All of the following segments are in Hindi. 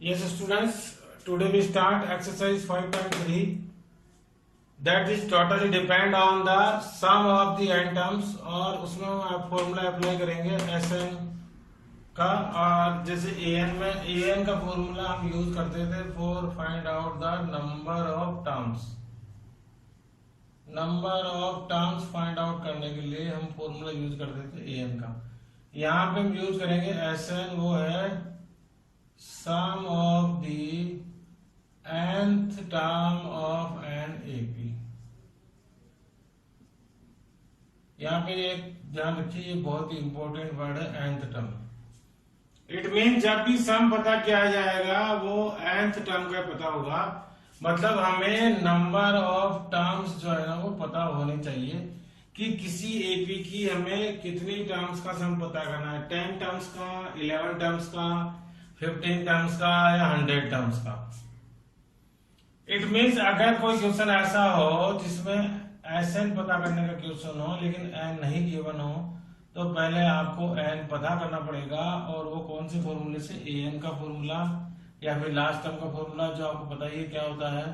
Yes, students, today we start exercise 5.3 that is totally depend on the sum of the n terms और उसमें हम आप फॉर्मूला अप्लाई करेंगे Sn का। और जैसे An में An का फॉर्मूला हम यूज करते थे for find out the number of terms find out करने के लिए हम फॉर्मूला यूज करते थे An का। यहाँ पे हम यूज करेंगे Sn, वो है sum of the nth term of an AP। यहाँ पे एक ध्यान रखिए, ये बहुत ही इंपॉर्टेंट वर्ड है nth टर्म। इट मीन जब भी सम पता किया जाएगा वो nth टर्म का पता होगा, मतलब हमें नंबर ऑफ टर्म्स जो है ना वो पता होने चाहिए कि किसी एपी की हमें कितनी टर्म्स का सम पता करना है, 10 टर्म्स का, 11 टर्म्स का, 15 टर्म्स का या 100 टर्म्स का। इट मीन्स अगर कोई क्वेश्चन ऐसा हो जिसमें Sn पता करने का क्वेश्चन हो लेकिन n नहीं गिवन हो, तो पहले आपको n पता करना पड़ेगा। और वो कौन से फॉर्मूले से, An का फॉर्मूला या फिर लास्ट टर्म का फॉर्मूला, जो आपको पता ही क्या होता है,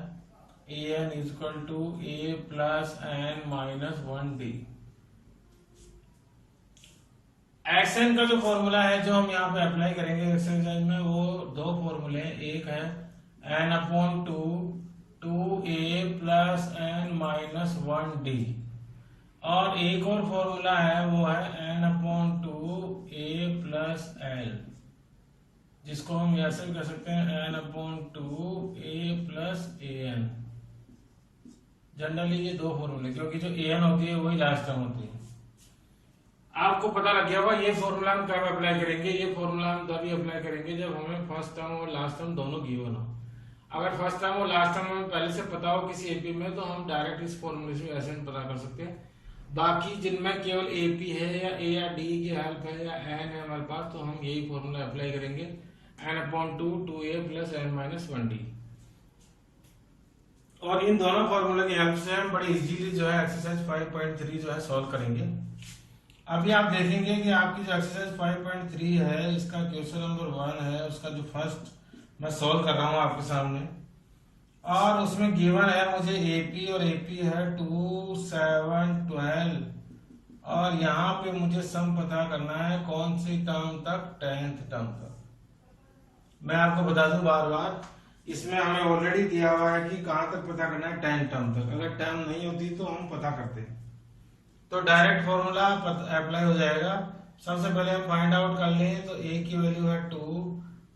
An equal to a plus n minus 1d। Sn का जो फॉर्मूला है जो हम यहाँ पे अप्लाई करेंगे एक्सरसाइज में, वो दो फॉर्मूले हैं। एक है n upon 2a plus n minus 1d, और एक और फॉर्मूला है वो है n upon 2a plus l, जिसको हम ऐसे भी कर सकते हैं n upon 2a plus an। Generally ये दो फॉर्मूले, क्योंकि जो an होती है वही लास्ट टर्म होती है। आपको पता लग गया होगा ये फॉर्मूला हम कब अप्लाई करेंगे। ये फॉर्मूला हम तभी अप्लाई करेंगे जब हमें फर्स्ट टर्म और लास्ट टर्म दोनों गिवन हो। अगर फर्स्ट टर्म और लास्ट टर्म हमें पहले से पता हो किसी एपी में, तो हम डायरेक्ट इस फॉर्मूले से ऐसे पता कर सकते हैं। बाकी जिनमें केवल एपी है या ए या डी की हेल्प है या एन है हमारे पास, तो हम यही फॉर्मूला अप्लाई करेंगे n upon 2a plus n minus 1d। और इन दोनों फॉर्मूले की हेल्प से हम बड़ी इजीली जो है एक्सरसाइज 5.3 जो है सॉल्व करेंगे। अभी आप देखेंगे कि आपकी जो एक्सरसाइज 5.3 है, इसका क्वेश्चन नंबर 1 है, उसका जो फर्स्ट मैं सॉल्व कर रहा हूं आपके सामने, और उसमें गिवन है मुझे एपी, और एपी है 2, 7, 12, और यहाँ पे मुझे सम पता करना है कौन सी टर्म तक, 10th टर्म तक। मैं आपको बता दूं बार बार, इसमें हमें ऑलरेडी दिया हुआ है कि कहां तक पता करना है, 10 टर्म तक। अगर टर्म नहीं होती तो हम पता करते हैं, तो डायरेक्ट फॉर्मूला अप्लाई हो जाएगा। सबसे पहले हम फाइंड आउट कर लें, तो a की वैल्यू है 2,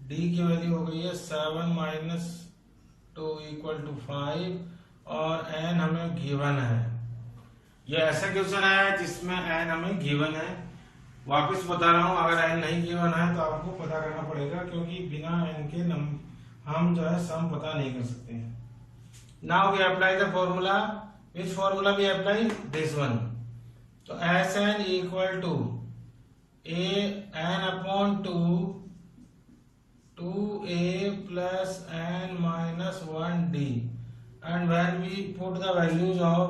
d की वैल्यू हो गई है 7 माइनस 2 इक्वल टू 5, और n हमें गिवन है। ये ऐसा क्वेश्चन है जिसमें n हमें गिवन है। वापस बता रहा हूं, अगर n नहीं गिवन है तो आपको पता करना पड़ेगा, क्योंकि बिना n के हम जो है सम पता नहीं कर सकते हैं। Now we apply the formula. Which formula we apply? This one. तो Sn equal to n upon 2a plus n minus 1d, and when we put the values of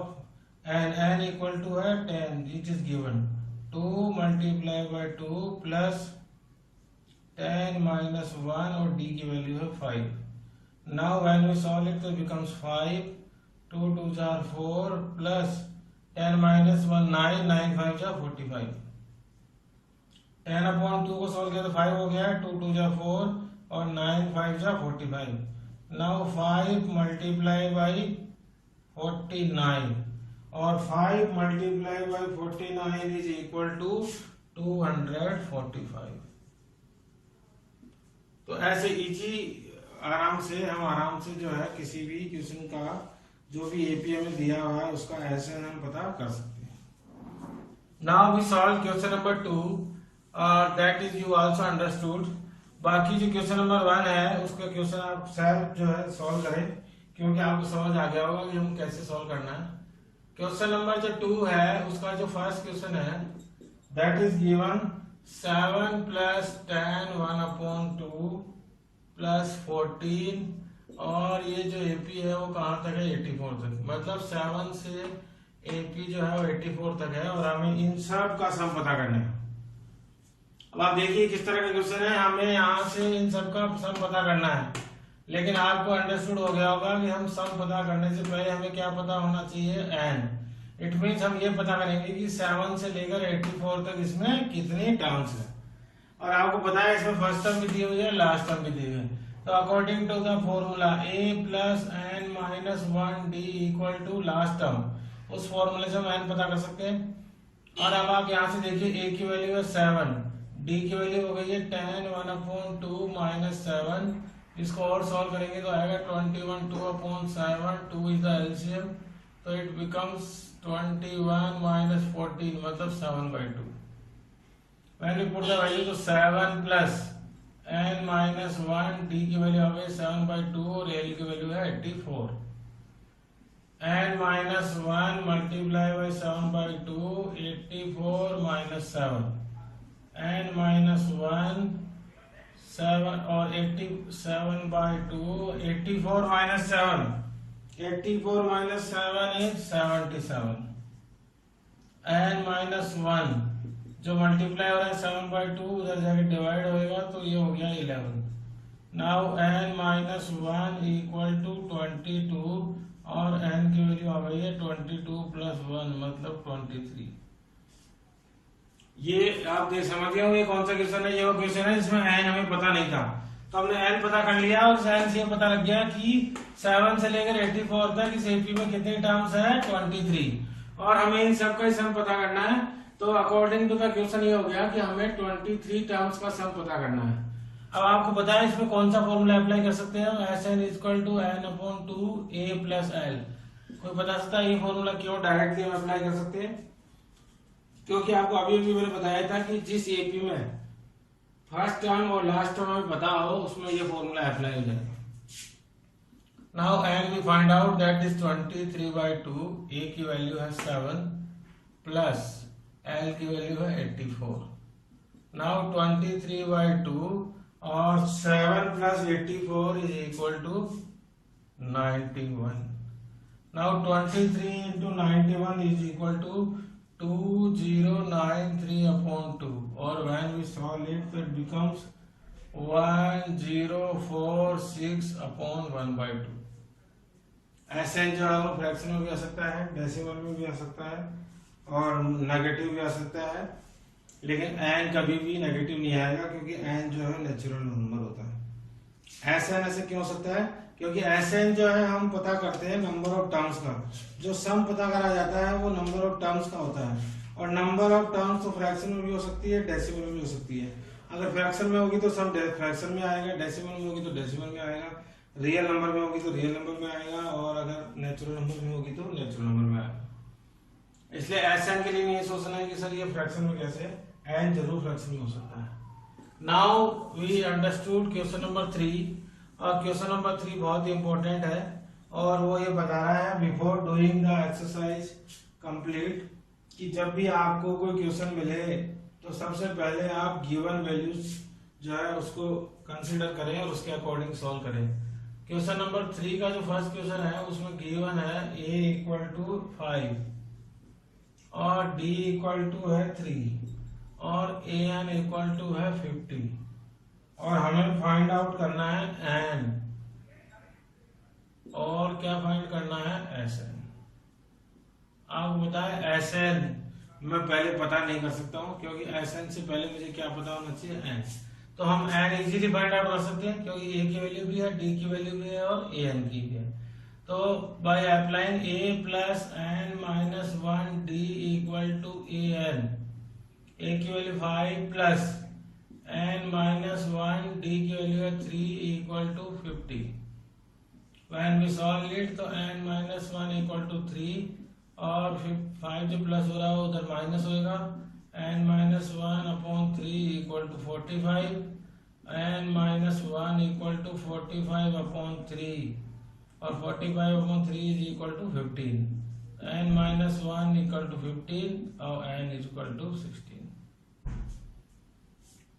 n equal to है 10, it is given 2 multiply by 2 plus 10 minus 1, और d की वैल्यू है 5। Now when we solve it तो बिकम्स 5, 2 2 4 4 प्लस 10 माइनस 1 9, 9 5 जा 45। 10 अपॉन 2 को सॉल्व किया तो 5 हो गया, 2 2 जा 4 और 9 5 जा 45। नाउ 5 मल्टीप्लाई बाई 49, और 5 multiply by 49 is equal to 245। तो ऐसे इजी आराम से जो है किसी भी क्वेश्चन का जो भी एपीए में दिया हुआ है उसका ऐसे हम पता कर सकते हैं। Now we solve question number 2, that is you also understood. बाकी जो क्वेश्चन नंबर 1 है उसका क्वेश्चन आप सेल्फ जो है सॉल्व करें, क्योंकि आपको समझ आ गया होगा कि हम कैसे सॉल्व करना है। क्वेश्चन नंबर जो 2 है उसका जो फर्स्ट क्वेश्चन है, that is given 7 plus 10 1 upon 2 plus 14, और ये जो एपी है वो कहां तक है, 84 तक। मतलब 7 से एपी जो है वो 84 तक है, और हमें इन सब का सम पता करना है। अब आप देखिए किस तरह का क्वेश्चन है, हमें यहाँ से इन सब का सम पता करना है, लेकिन आपको अंडरस्टूड हो गया होगा कि हम सम पता करने से पहले हमें क्या पता होना चाहिए, एन। इट मीन्स हम ये पता करेंगे कि 7 से लेकर 84 तक इसमें कितनी टर्म्स है, और आपको पता है इसमें फर्स्ट टर्म भी दी हुई है, लास्ट टर्म भी दी हुई है। तो according to the formula a plus n minus 1 d equal to last term, उस फॉर्मूले से हम एन पता कर सकते हैं। और अब आप यहाँ से देखिए a की वैल्यू है 7, d की वैल्यू हो गई है 10 1/2 माइनस 7, इसको और सॉल्व करेंगे तो आएगा 21 2/7, 2 इज द एलसीएम, तो इट बिकम्स 21 माइनस 14 मतलब 7/2। When you put the value to 7 plus n minus 1, d की वैल्यू आ गई 7/2 और l की वैल्यू है 84। n minus 1 multiply by 7/2, 84 minus 7, n minus 1 7 और 87/2, 84 minus 7, 84 minus 7 is 77, n minus 1 जो मल्टीप्लाई हो रहा है 7/2 उधर जाके डिवाइड होएगा तो ये हो गया 11। Now n minus 1 equal to 22 और n की वैल्यू आ गई है 22 प्लस 1 मतलब 23। ये आप देख समझ गए होंगे कौन सा क्वेश्चन है, ये वो क्वेश्चन है जिसमें n हमें पता नहीं था, तो हमने n पता कर लिया और n से पता लग गया कि 7 से लेकर 84 तक इस एपी में कितनी टर्म्स है 23, और हमें इन सब का सम पता करना है। तो अकॉर्डिंग टू द क्वेश्चन ये हो गया कि हमें 23 टर्म्स का सम पता करना है। अब आपको पता है इसमें कौन सा फॉर्मूला अप्लाई कर सकते हैं, Sn equal to n/2 a plus l। कोई बता सकता है ये फॉर्मूला क्यों डायरेक्टली हम अप्लाई कर सकते हैं? क्योंकि आपको अभी भी मैंने बताया था कि जिस एपी में फर्स्ट टर्म और लास्ट टर्म हमें पता हो उसमें ये फॉर्मूला अप्लाई हो जाए। Now n we find out that is 23/2, a की वैल्यू है 7 प्लस L की वैल्यू है 84। नाउ 23/2 और 7 plus 84 is equal to 91। Now 23 into 91 is equal to 2093/2, और when we solve it so it becomes 1046/1/2। Sn जो है वो फ्रैक्शन में भी आ सकता है, डेसिमल में भी आ सकता है और नेगेटिव भी आ सकता है, लेकिन n कभी भी नेगेटिव नहीं आएगा क्योंकि n जो है नेचुरल नंबर होता है। Sn ऐसे क्यों हो सकता है? क्योंकि Sn जो है हम पता करते हैं नंबर ऑफ टर्म्स का, जो सम पता करा जाता है वो नंबर ऑफ टर्म्स का होता है, और नंबर ऑफ टर्म्स तो फ्रैक्शन में भी हो सकती है, डेसिमल में भी हो सकती है। अगर फ्रैक्शन में होगी तो सम फ्रैक्शन में आएगा, डेसिमल में होगी तो डेसिमल में आएगा, रियल नंबर में होगी तो रियल नंबर में आएगा, और अगर नेचुरल नंबर में होगी तो नेचुरल नंबर में आएगा। इसलिए Sn के लिए नहीं सोचना है कि सर ये फ्रैक्शन में कैसे है, n जरूर फ्रैक्शन में हो सकता है। Now we understood question number 3, और क्वेश्चन नंबर 3 बहुत ही इंपॉर्टेंट है, और वो ये बता रहा है before doing the exercise complete कि जब भी आपको कोई क्वेश्चन मिले तो सबसे पहले आप गिवन वैल्यूज जो है उसको कंसीडर करें और उसके अकॉर्डिंग सॉल्व करें। क्वेश्चन नंबर 3 का जो फर्स्ट क्वेश्चन है उसमें गिवन है a इक्वल टू 5 और d इक्वल टू है 3 और an इक्वल टू है 50, और हमें फाइंड आउट करना है n, और क्या फाइंड करना है Sn। आपको बताए Sn मैं पहले पता नहीं कर सकता हूं क्योंकि Sn से पहले मुझे क्या पता होना चाहिए, n। तो हम n इजीली फाइंड आउट कर सकते हैं क्योंकि a की वैल्यू भी है, d की वैल्यू भी है और an की भी है। तो by applying a plus n minus 1 d equal to an, a की value 5 plus n minus 1 d की वैल्यू है 3 equal to 50। When we solve it तो n माइनस 1 इक्वल टू 3 और 5 जो प्लस हो रहा है उधर माइनस होएगा, n minus 1/3 equal to 45, n minus 1 equal to 45/3 और 45/3 is equal to 15, n minus 1 equal to 15 और n इज इक्वल टू 16।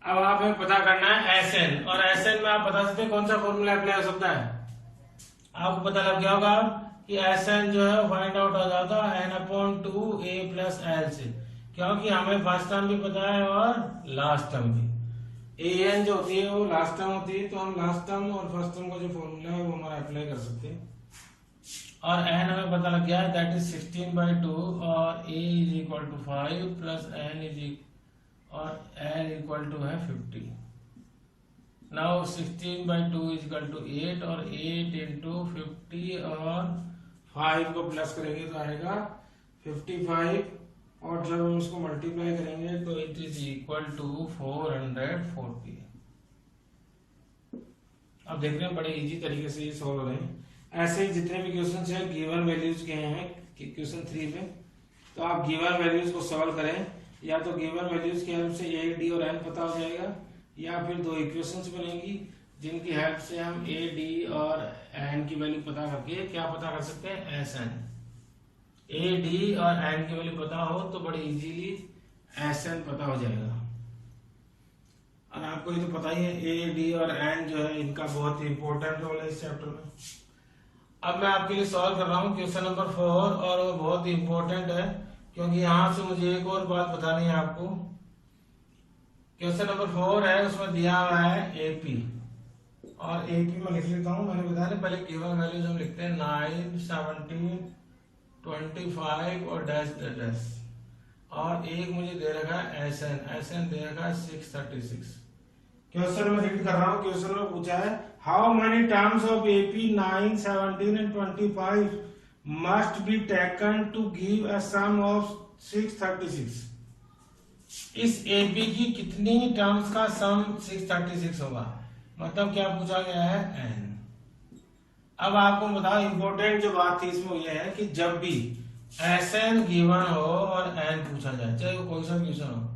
अब आप हमें पता करना है Sn, और Sn में आप बता सकते हैं कौन सा फॉर्मूला अप्लाई हो सकता है। आपको पता लग गया होगा कि Sn जो है फाइंड आउट हो जाता है n/2 a प्लस l से, क्योंकि हमें फर्स्ट टर्म भी पता है और लास्ट टर्म भी। ए एन जो होती है वो लास्ट टर्म होती है, तो हम लास्ट टर्म और फर्स्ट टर्म का जो फॉर्मूला है वो हमारा अप्लाई कर सकते हैं। और एन हमें पता लग गया है, दैट इज 16/2 और a is equal to 5 plus n और एन इक्वल टू है 50। नाउ 16/2 इज इक्वल टू 8 और 8 इंटू 50 और 5 को प्लस करेंगे तो आएगा 55 और जब हम इसको मल्टीप्लाई करेंगे तो इट इज इक्वल टू 440। अब देख रहे हैं बड़े इजी तरीके से ये सॉल्व हो रहे हैं। ऐसे ही जितने भी क्वेश्चन हैं गिवन वैल्यूज के हैं क्वेश्चन 3 में, तो आप गिवन वैल्यूज को सॉल्व करें, या तो गिवन वैल्यूज की हेल्प से ए डी और एन पता हो जाएगा, या फिर दो इक्वेशंस बनेंगी जिनकी हेल्प से हम ए डी और एन की वैल्यू पता करके क्या पता कर सकते हैं, एस एन। ए डी और एन की वैल्यू पता हो तो बड़ी इजीली एस एन पता हो जाएगा। और आपको ये तो पता ही है ए डी और एन जो है इनका बहुत ही इंपॉर्टेंट रोल है इस चैप्टर में। अब मैं आपके लिए सॉल्व कर रहा हूँ क्वेश्चन नंबर 4 और वो बहुत ही इंपॉर्टेंट है, क्योंकि यहाँ से मुझे एक और बात बतानी है आपको। क्वेश्चन नंबर 4 है, उसमें दिया हुआ है एपी, और एपी में लिख लेता हूँ। मैंने बताया ना पहले गिवन वैल्यूज हम लिखते हैं 9, 17, 25 और डैश डैश, और एक मुझे दे रखा है एसएन, एसएन दे रखा है 636। क्वेश्चन में रीड कर रहा हूँ। क्वेश्चन में पूछा है how many terms of AP 9, 17 and 25 must be taken to give a sum of 636। इस एपी की कितनी टर्म्स का सम 636 होगा, मतलब क्या पूछा गया है, एन। अब आपको बताओ इंपॉर्टेंट जो बात थी इसमें यह है कि जब भी एस एन गिवन हो और एन पूछा जाए, चाहे वो कोई सा क्वेश्चन हो,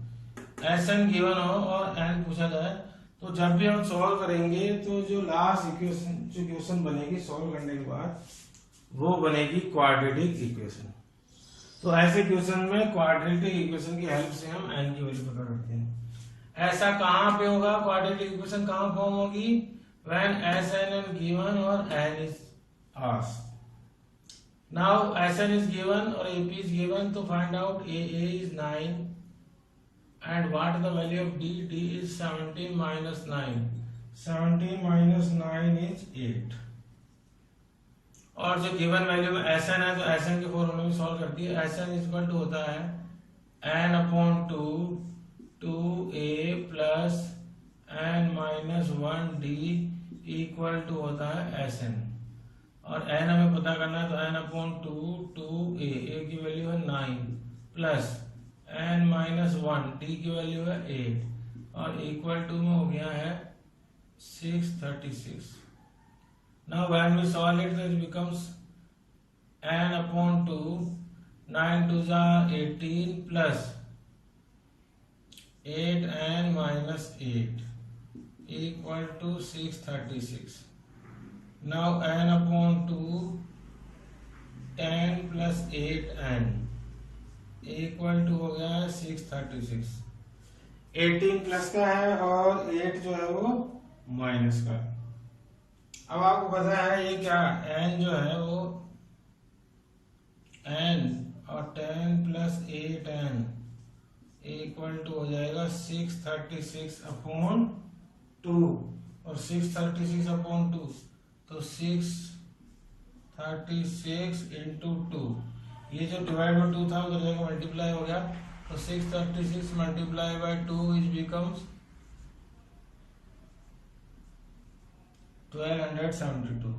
एस एन गिवन हो और एन पूछा जाए, तो जब भी हम सॉल्व करेंगे तो जो लास्ट इक्वेशन जो इक्वेशन बनेगी सॉल्व करने के बाद वो बनेगी क्वाड्रेटिक इक्वेशन। तो ऐसे क्वेश्चन में क्वाड्रेटिक इक्वेशन की हेल्प से हम एन की वैल्यू पता करते हैं। ऐसा कहां पे होगा, क्वाड्रेटिक इक्वेशन कहां फॉर्म होगी, when S n is given और n is asked. Now S n is given और एपी इज गिवन, तो find out a is 9 and what the value of d, d is 17 minus 9, 17 minus 9 is 8। और जो गिवन वैल्यू में एस एन है तो एस एन के फॉर्मूले में सॉल्व करती है। एस एन इक्वल टू होता है n upon 2 2a plus n minus 1d equal to होता है एस एन, और एन हमें पता करना है तो एन अपॉन 2 2a, a की वैल्यू है 9 प्लस n माइनस 1 d की वैल्यू है 8 और इक्वल टू में हो गया है 636। Now when we solve it it becomes n upon 2 9 2 जा 18 plus 8n minus 8 equal to 636। Now n upon 2 10 plus 8n equal to हो गया है 636। 18 प्लस का है और 8 जो है वो माइनस का। अब आपको पता है ये क्या, n जो है वो n और 10 प्लस 8n इक्वल टू हो जाएगा 636 अपॉन 2, और 636 अपॉन 2 तो 636 इंटू 2, ये जो डिवाइड बाय 2 था उधर जाकर मल्टीप्लाई हो गया, तो 636 multiply by 2 is becomes 1272।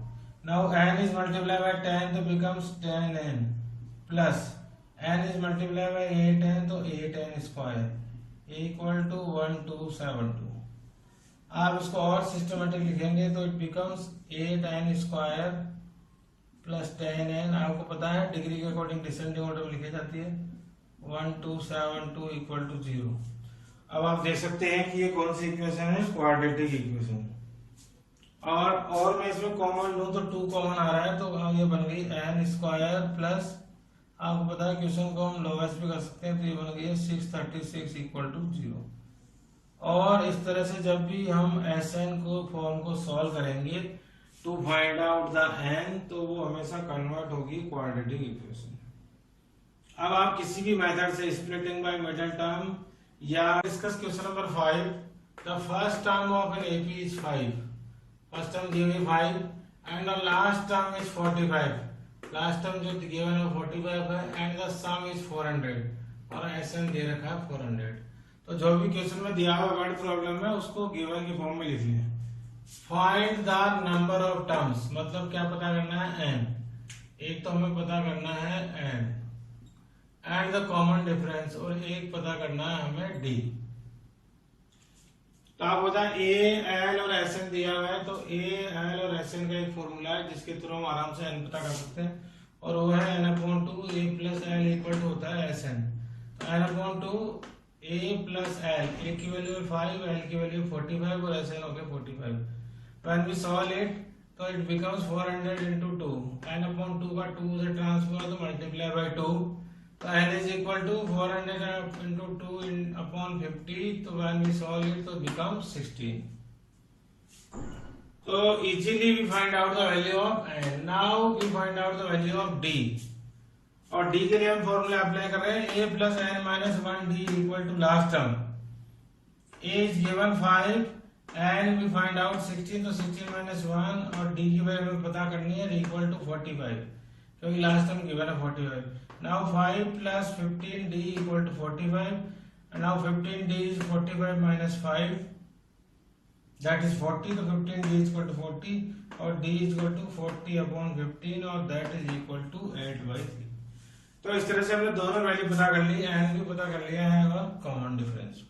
Now n is multiply by 10 तो becomes 10n plus n is multiply by 8n तो 8n स्क्वायर इक्वल टू 1272। आप इसको और सिस्टमेटिक लिखेंगे तो it becomes 8n square plus 10n। आपको पता है डिग्री के अकॉर्डिंग डिसेंडिंग ऑर्डर में लिखी जाती है, 1272 इक्वल टू 0। अब आप देख सकते हैं कि ये कौन सी इक्वेशन है, क्वाड्रेटिक इक्वेशन। और मैं इसमें कॉमन लूं तो 2 कॉमन आ रहा है, तो ये बन गई n स्क्वायर प्लस, आपको पता है क्वेश्चन को हम लोवेस्ट भी कर सकते हैं, तो ये बन गई है 636 इक्वल टू 0। और इस तरह से जब भी हम Sn को फॉर्म को सॉल्व करेंगे to find out the n, तो वो हमेशा कन्वर्ट होगी क्वाड्रेटिक इक्वेशन। अब आप किसी भी मेथड से स्प्लिटिंग बाय मिडिल टर्म या discuss question number 5 the first term of an AP is 5, first term दी हुई 5 and the last term is 45, last term जो गिवन है 45 है एंड द सम इज 400 और एसएन दे रखा है 400। तो जो भी क्वेश्चन में दिया हुआ वर्ड प्रॉब्लम है उसको गिवन के फॉर्म में लिख लें। Find the number of terms, मतलब क्या पता करना है एन, एक तो हमें पता करना है n and the common difference, और एक पता करना है हमें डी। तो आप बताएं ए एल और एस एन दिया हुआ है, तो ए एल और एस एन का एक फॉर्मूला है जिसके थ्रू हम आराम से एन पता कर सकते हैं, और वो है n upon two a plus l equal to होता है एस एन। तो n upon two a plus l, a की वैल्यू 5, एल की वैल्यू 45 और एस एन हो गया 45। व्हेन वी सॉल्व इट तो it becomes 400 into 2, n upon 2 का 2 से ट्रांसफर तो मल्टीप्लाई बाय 2, तो n is equal to 400 into 2 upon 50, तो when we solve it तो becomes 16। तो easily we find out the value of n। Now we find out the value of d, और d के लिए हम फॉर्मूला अप्लाई कर रहे हैं a plus n minus 1 d equal to last term, a is given 5 and we find out 16, तो 16 minus 1 और d की वैल्यू हमें पता करनी है equal to 45, क्योंकि लास्ट टर्म गिवन है 45। Now 5 plus 15d equal to 45, and now 15d is 45 minus 5, that is 40, तो 15d is equal to 40 और d is equal to 40 upon 15 और that is equal to 8/3। तो इस तरह से हमने दोनों वैल्यू पता कर ली, एन भी पता कर लिया है और कॉमन डिफरेंस।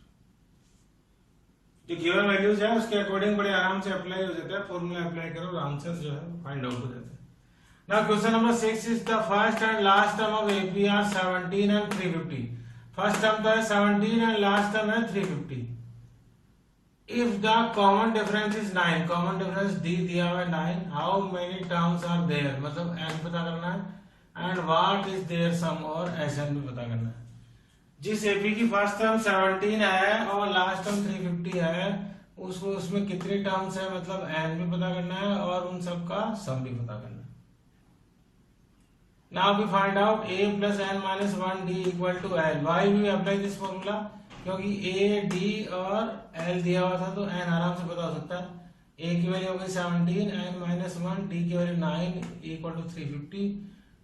जो गिवन वैल्यूज है उसके अकॉर्डिंग बड़े आराम से अप्लाई हो जाता है, फॉर्मूला अप्लाई करो और आंसर जो है फाइंड आउट हो जाता है। Now question number 6 is the first and last term of AP are 17 and 350। First term तो है 17 and last term है 350। If the common difference is 9, common difference D दिया हुआ है 9, how many terms are there, मतलब n पता करना है and what is their sum और SN भी पता करना है। जिस AP की फर्स्ट टर्म 17 है और लास्ट टर्म 350 है, उसमें कितने टर्म्स है, मतलब n भी पता करना है और उन सब का सम भी पता करना है। Now we find out a plus n minus 1 d equal to l। Why we apply this formula? क्योंकि a, d और l दिया हुआ था तो n आराम से पता हो सकता है। a की वैल्यू हो गई 17, n minus 1, d की value 9 equal to 350।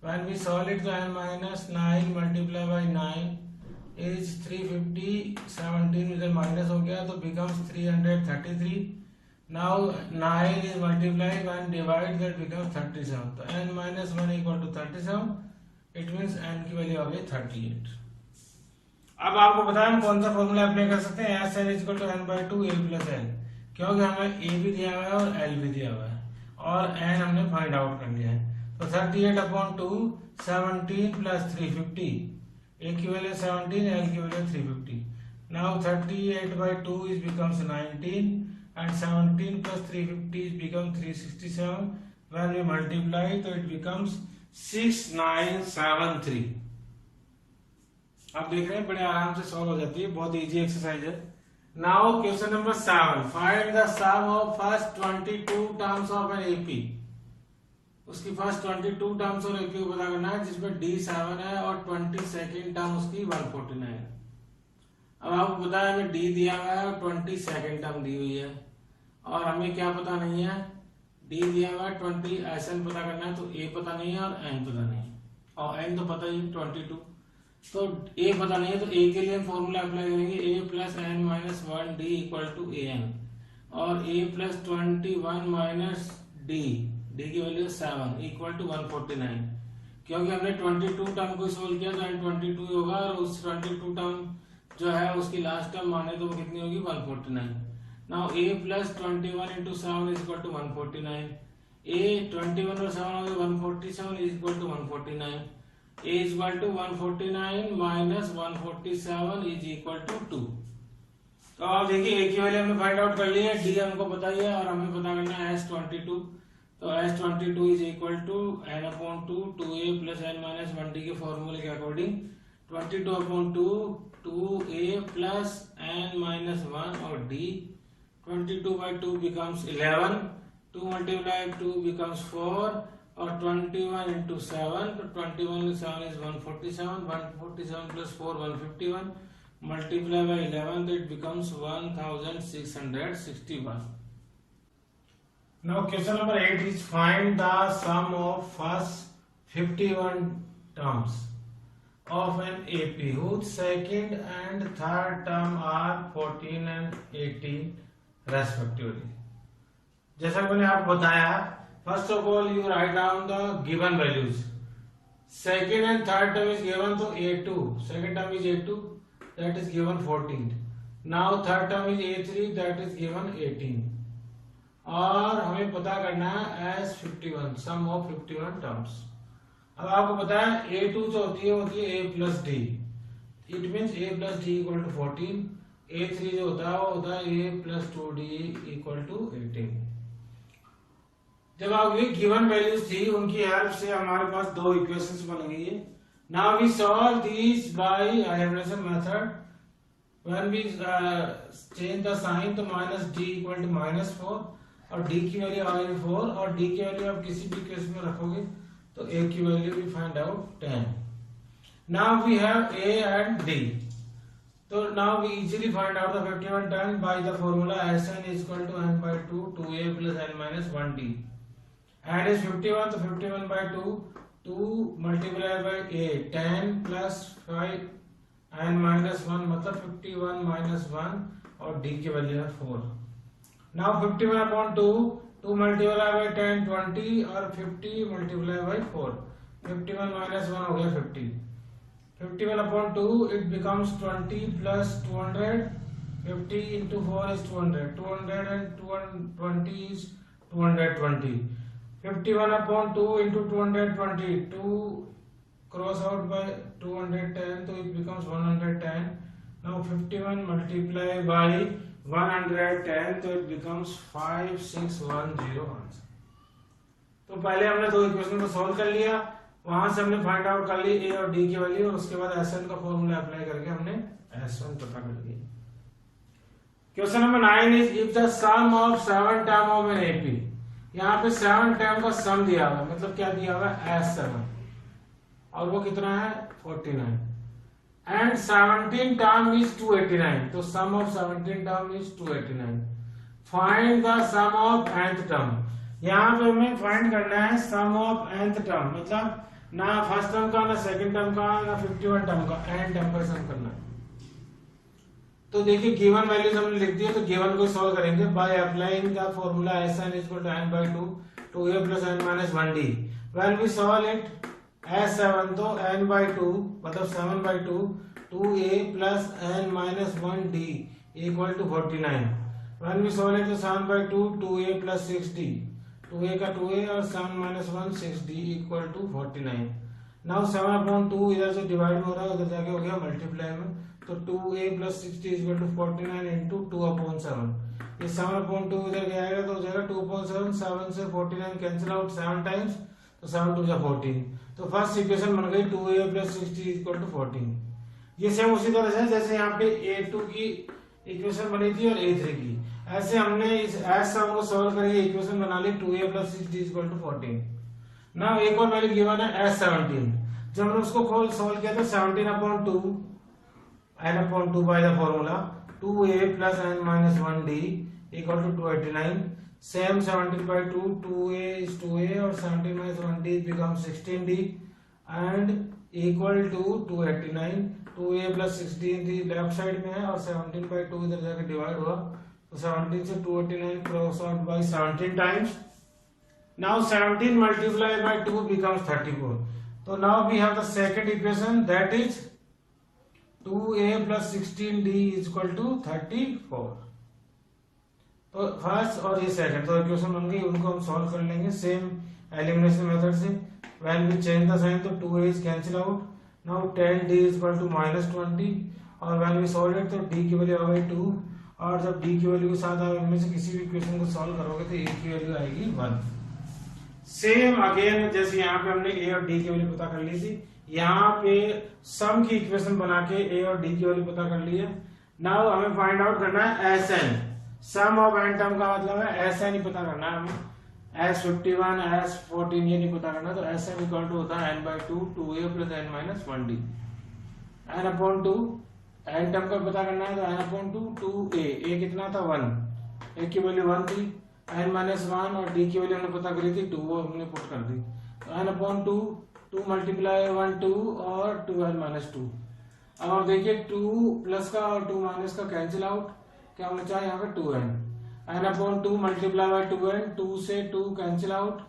When we solve it तो n minus 9 multiply by 9 is 350, 17 इधर माइनस हो गया तो becomes 333। Now 9 is multiplied when divide that becomes 37, तो n minus 1 equal to 37, it means n की वैल्यू आ गई 38। अब आपको पता है हम कौन सा फॉर्मूला अप्लाई कर सकते हैं, S n equal to n by two a plus l, क्योंकि हमें ए भी दिया हुआ है और एल भी दिया हुआ है और एन हमने फाइंड आउट कर लिया है। तो 38 अपॉन 2 17 प्लस 350, ए की वैल्यू 17, एल की value 350। Now 38 by 2 is becomes 19 and 17 plus 350 is become 367। when we multiply तो it becomes 6973। आप देख रहे हैं बड़े आराम से सॉल्व हो जाती है, बहुत इजी एक्सरसाइज है। Now question number 7, find the sum of first 22 terms of an AP. उसकी फर्स्ट 22 टर्म्स और एपी को पता करना है, जिसमें डी 7 है और 22nd टर्म उसकी 149 है। अब आपको पता है हमें डी दिया हुआ है और 22nd टर्म दी हुई है, और हमें क्या पता नहीं है, डी दिया हुआ है 20, एसएन पता करना है, तो ए पता नहीं है और एन पता नहीं है, और एन तो पता ही 22, तो ए पता नहीं है, तो ए के लिए हम फॉर्मूला अप्लाई करेंगे, a plus n minus 1 d equal to a n, और a plus 21 minus d, d की वैल्यू 7 इक्वल टू 149। क्योंकि हमने 22 टर्म को सोल्व किया तो एन 22 होगा, और उस 22 टर्म जो है उसकी लास्ट टर्म माने तो वो कितनी होगी 149। Now a plus 21 into 7 is equal to 149। a 21 और 7 हो गए 147 is equal to 149। a is equal to 149 minus 147 is equal to 2। तो आप देखिए a की वैल्यू हमने फाइंड आउट कर ली है, d हमको पता ही है और हमें पता करना है S22। तो S22 is equal to n upon 2 2a plus n minus 1d के फॉर्मूले के according 22 upon 2 2a plus n minus 1 और d, 22 by 2 becomes 11, 2 multiplied 2 becomes 4, और 21 into 7, तो 21 into 7 is 147, 147 plus 4 151, multiply by 11, so it becomes 1661. Now question number 8 is find the sum of first 51 terms of an AP whose second and third term are 14 and 18 respectively. जैसा मैंने आपको बताया, first of all you write down the given values. Second and third term is given, तो A2, second term is A2, that is given 14. Now third term is A3, that is given 18. और हमें पता करना है S51, sum of 51 terms. अब आपको पता है A2 जो होती है A plus D. It means A plus D equal to 14. A3 जो होता है वो होता है A plus 2D equal to 18. जब आपकी गिवन वैल्यूज थी उनकी हेल्प से हमारे पास दो इक्वेशंस बन गई है. Now we solve these by elimination method. When we change the sign तो माइनस डी इक्वल टू -4 और डी की वैल्यू आ गई 4 और डी की वैल्यू आप किसी भी केस में रखोगे तो a की value we find out 10. Now we have a and d. तो now we easily find out the 51 10 by the formula Sn is equal to n by 2 2a plus n minus 1d. And is 51 तो 51 by 2 2 multiplied by a 10 plus 5 n minus 1 मतलब 51 minus 1 और d की वैल्यू है 4. Now 51 upon 2 2 multiplied by 10 20 और 50 multiplied by 4. 51 minus 1 हो गया 50. 51 upon 2 it becomes 20 plus 200. 50 into 4 is 200. 200 and 220 is 220. 51 upon 2 into 220. 2 cross out by 210 so it becomes 110. Now 51 multiplied by 110 तो it becomes 5610 आंसर. तो पहले हमने दो इक्वेशन को सॉल्व कर लिया, वहां से हमने फाइंड आउट कर ली a और d की वैल्यू और उसके बाद Sn का फॉर्मूला अप्लाई करके हमने S1 पता कर लिया. Question number 9 is if the sum of 7 term of an AP. यहाँ पे 7 टर्म का सम दिया हुआ है, मतलब क्या दिया हुआ है S7 और वो कितना है 49. And 17 term is 289. तो sum of 17 term is 289. Find the sum of nth term. यहाँ पे हमें फाइंड करना है sum of nth term, मतलब ना फर्स्ट टर्म का ना सेकंड टर्म का ना 51 टर्म का, n टर्म का सम करना है. तो देखिए गिवन वैल्यूज हमने लिख दी है तो गिवन को सॉल्व करेंगे by applying the formula Sn is equal to n by 2 2a plus n minus 1d. When we solve it S7 तो n by 2 मतलब 7 by 2 2a plus n minus 1d equal to 49. When we solve it तो 7 by 2 2a plus 6d. 2a का 2a और 7 minus 1 6d equal to 49. Now 7 upon 2 इधर से डिवाइड हो रहा है उधर जाके हो गया मल्टीप्लाई में तो 2a plus 6d is equal to 49 into 2 upon 7. ये 7 upon 2 इधर जाएगा तो हो जाएगा 2 upon 7 7 से 49 कैंसिल आउट 7 टाइम्स तो 7 2 14. तो फर्स्ट इक्वेशन बन गई 2a plus 6d is equal to 14. ये सेम उसी तरह से जैसे यहाँ पे A2 की इक्वेशन बनी थी और A3 की, ऐसे हमने इस S7 को सॉल्व करके इक्वेशन बना ली 2a plus 6d is equal to 14. Now एक और वैल्यू गिवन है S17. जब हमने उसको सॉल्व किया था 17 upon 2 n upon 2 by the formula 2a plus n minus 1d equal to 289. Same 17 by 2 2a is 2a और 17 minus 1d becomes 16d and equal to 289. 2a plus 6d left side में है और 17 by 2 इधर जाके डिवाइड हुआ तो 17 से 289 cross out by 17 times. Now 17 multiplied by 2 becomes 34. So now we have the second equation, that is 2a plus 16d is equal to 34. तो फर्स्ट और ये सेकंड तो इक्वेशन बन गई, उनको हम सॉल्व कर लेंगे सेम एलिमिनेशन मेथड से. When we change the sign तो 2a is cancel out. Now 10d is equal to -20 और व्हेन वी सॉल्व इट तो d की वैल्यू आ गई 2 और जब d की वैल्यू के साथ आप इनमें से किसी भी इक्वेशन को सॉल्व करोगे तो a की वैल्यू आएगी 1. सेम अगेन जैसे यहाँ पे हमने a और d की वैल्यू पता कर ली थी, यहाँ पे सम की इक्वेशन बना के a और d की वैल्यू पता कर ली है. नाउ हमें फाइंड आउट करना है Sn. Sum of n term का मतलब है Sn ही पता करना है हमें. S51 S14 ये नहीं पता करना, तो Sn इक्वल टू होता है n by 2 2a plus n minus 1d. n upon 2 n term का पता करना है तो n upon two, two a कितना था 1, ए की वैल्यू 1 थी, एन माइनस 1 और डी की वैल्यू हमने पता करी थी 2, वो हमने पुट कर दी। तो एन अपॉन टू, 2 मल्टीप्लाई 1 2 और 2n माइनस 2। अब आप देखिए 2 प्लस का और 2 माइनस का कैंसिल आउट, क्या होना चाहिए यहाँ पे 2n, N upon 2 multiply bye 2n, 2 से 2 cancel out,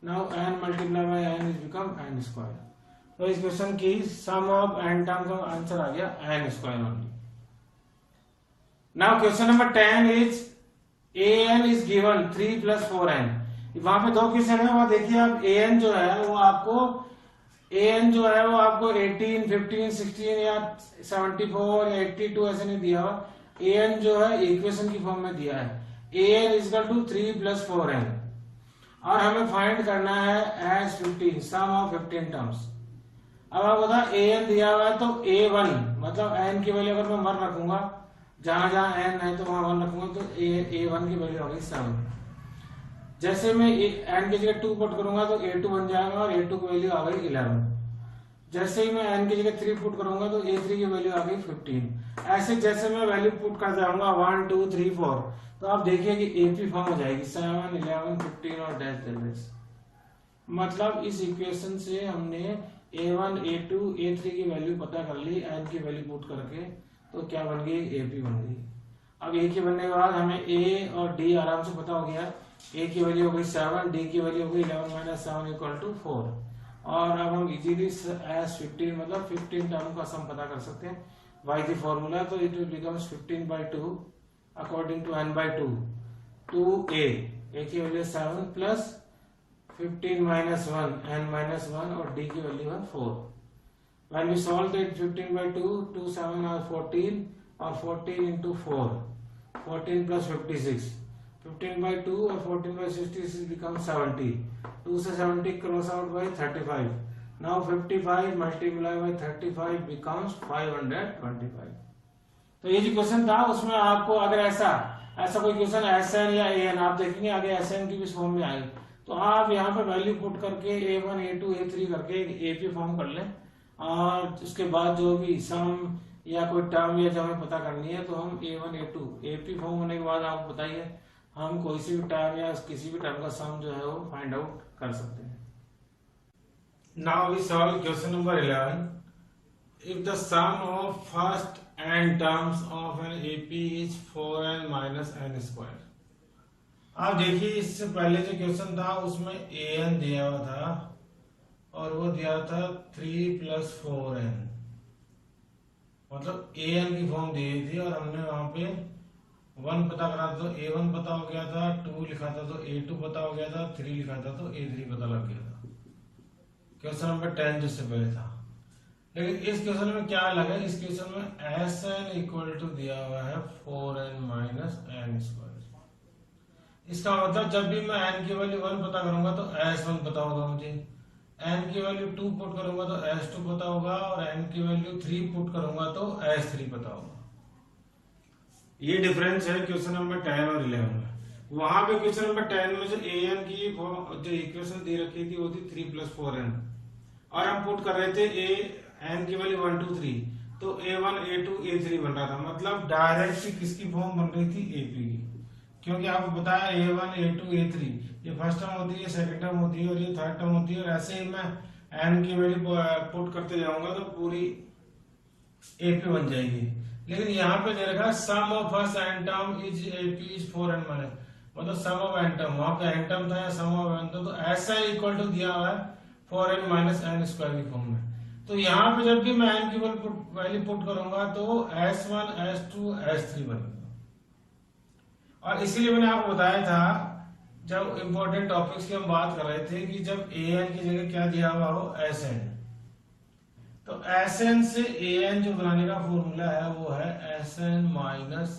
now n multiply by n is become n square. तो इस क्वेश्चन की सम ऑफ n टर्म्स का आंसर आ गया n square only. Now question number 10 is an is given 3 plus 4n। वहां पे दो क्वेश्चन है, वहां देखिए आप an जो है वो आपको 18, 15, 16 या 74 या 82 ऐसे नहीं दिया हुआ। an जो है इक्वेशन की फॉर्म में दिया है, an is equal to 3 plus 4n और हमें फाइंड करना है एज 15, सम ऑफ 15 टर्म्स। अब आप बता an दिया हुआ है तो a1 मतलब n की वैल्यू अगर मैं 1 रखूंगा, जहां जहां n है तो वहां 1 रखूंगा तो a1 की वैल्यू होगी 7। जैसे मैं n की जगह 2 पुट करूंगा तो a2 बन जाएगा और a2 की वैल्यू आ गई 11। जैसे ही मैं n की जगह 3 पुट करूंगा तो a3 की वैल्यू आ गई 15। ऐसे जैसे मैं वैल्यू पुट कर जाऊंगा 1 2 3 4 तो आप देखिए कि AP फॉर्म हो जाएगी 7 11 15 और डैश डैश। मतलब इस इक्वेशन से हमने a1 a2 a3 की वैल्यू पता कर ली, n की वैल्यू पुट करके, तो क्या बन गई AP बन गई। अब a की बनने के बाद हमें a और d आराम से पता हो गया, a की वैल्यू हो गई 7, d की वैल्यू हो गई 11 माइनस 7 इक्वल टू 4। और अब हम इजीली एस 15 मतलब 15 टर्म का सम पता कर सकते हैं बाय द फॉर्मूला। तो it becomes 15 by 2 according to n by 2, 2a की value 7 plus 15 minus 1 n minus 1 और d की वैल्यू है 4। When we solve it 15 by 2, 2 7 are 14 और 14 into 4, 14 plus 56, 15 by 2 और 14 by 66 becomes 70, 2 से 70 cross out by 35, now 55 multiplied by 35 becomes 525। तो ये जो क्वेश्चन था उसमें आपको अगर ऐसा कोई क्वेश्चन SN या AN आप देखेंगे आगे SN की भी फॉर्म में आएगी, तो आप यहाँ पे वैल्यू पुट करके a1 a2 a3 करके AP फॉर्म कर लें और उसके बाद जो भी सम या कोई टर्म या जो हमें पता करनी है तो हम a1 a2 AP फॉर्म होने के बाद आप बताइए हम कोई सी भी टर्म या किसी भी टर्म का सम जो है वो फाइंड आउट कर सकते हैं। Now we solve question number 11। If the sum of first n terms of an AP is 4n minus n square. आप देखिए इससे पहले जो क्वेश्चन था उसमें an दिया हुआ था और वो दिया था 3 प्लस 4n, मतलब an की फॉर्म दी थी और हमने वहां पे 1 पता करा तो a1 पता हो गया था, 2 लिखा था तो a2 पता हो गया था, 3 लिखा था तो a3 पता लग गया था क्वेश्चन नंबर 10 जिससे पहले था। लेकिन इस क्वेश्चन में क्या अलग है, इस क्वेश्चन में sn इक्वल टू दिया हुआ है 4n माइनस n स्क्वायर। इसका मतलब जब भी मैं n की वैल्यू 1 पता करूंगा तो s1 पता होगा मुझे, n की वैल्यू 2 पुट करूंगा तो s2 पता होगा और n की वैल्यू 3 पुट करूंगा तो s3 पता होगा। ये डिफरेंस है क्वेश्चन नंबर 10 और 11 में। वहां पे क्वेश्चन नंबर 10 में जो an की जो इक्वेशन दे रखी थी वो थी 3 प्लस 4n और हम पुट कर रहे थे n की वैल्यू 1 2 3 तो a1 a2 a3 बन रहा था, मतलब डायरेक्ट किसकी फॉर्म बन रही थी AP की, क्योंकि आपको बताया a1 a2 a3 ये फर्स्ट टर्म होती है, सेकंड टर्म होती है और ये थर्ड टर्म होती है और ऐसे ही मैं n की वैल्यू पुट करते जाऊंगा तो पूरी AP बन जाएगी। लेकिन यहाँ पे दे रखा है sum of first n term is AP is 4n minus, मतलब सम ऑफ n टर्म, वहां पे n टर्म था या सम ऑफ n टर्म, तो ऐसा इक्वल टू दिया हुआ है 4n माइनस n स्क्वायर की फॉर्म में। तो यहाँ पे जब भी मैं n की वैल्यू पुट करूंगा तो s1 s2 s3 बनेगा। और इसीलिए मैंने आपको बताया था जब इंपॉर्टेंट टॉपिक्स की हम बात कर रहे थे कि जब an की जगह क्या दिया हुआ हो sn, तो sn से an जो बनाने का फॉर्मूला है वो है sn माइनस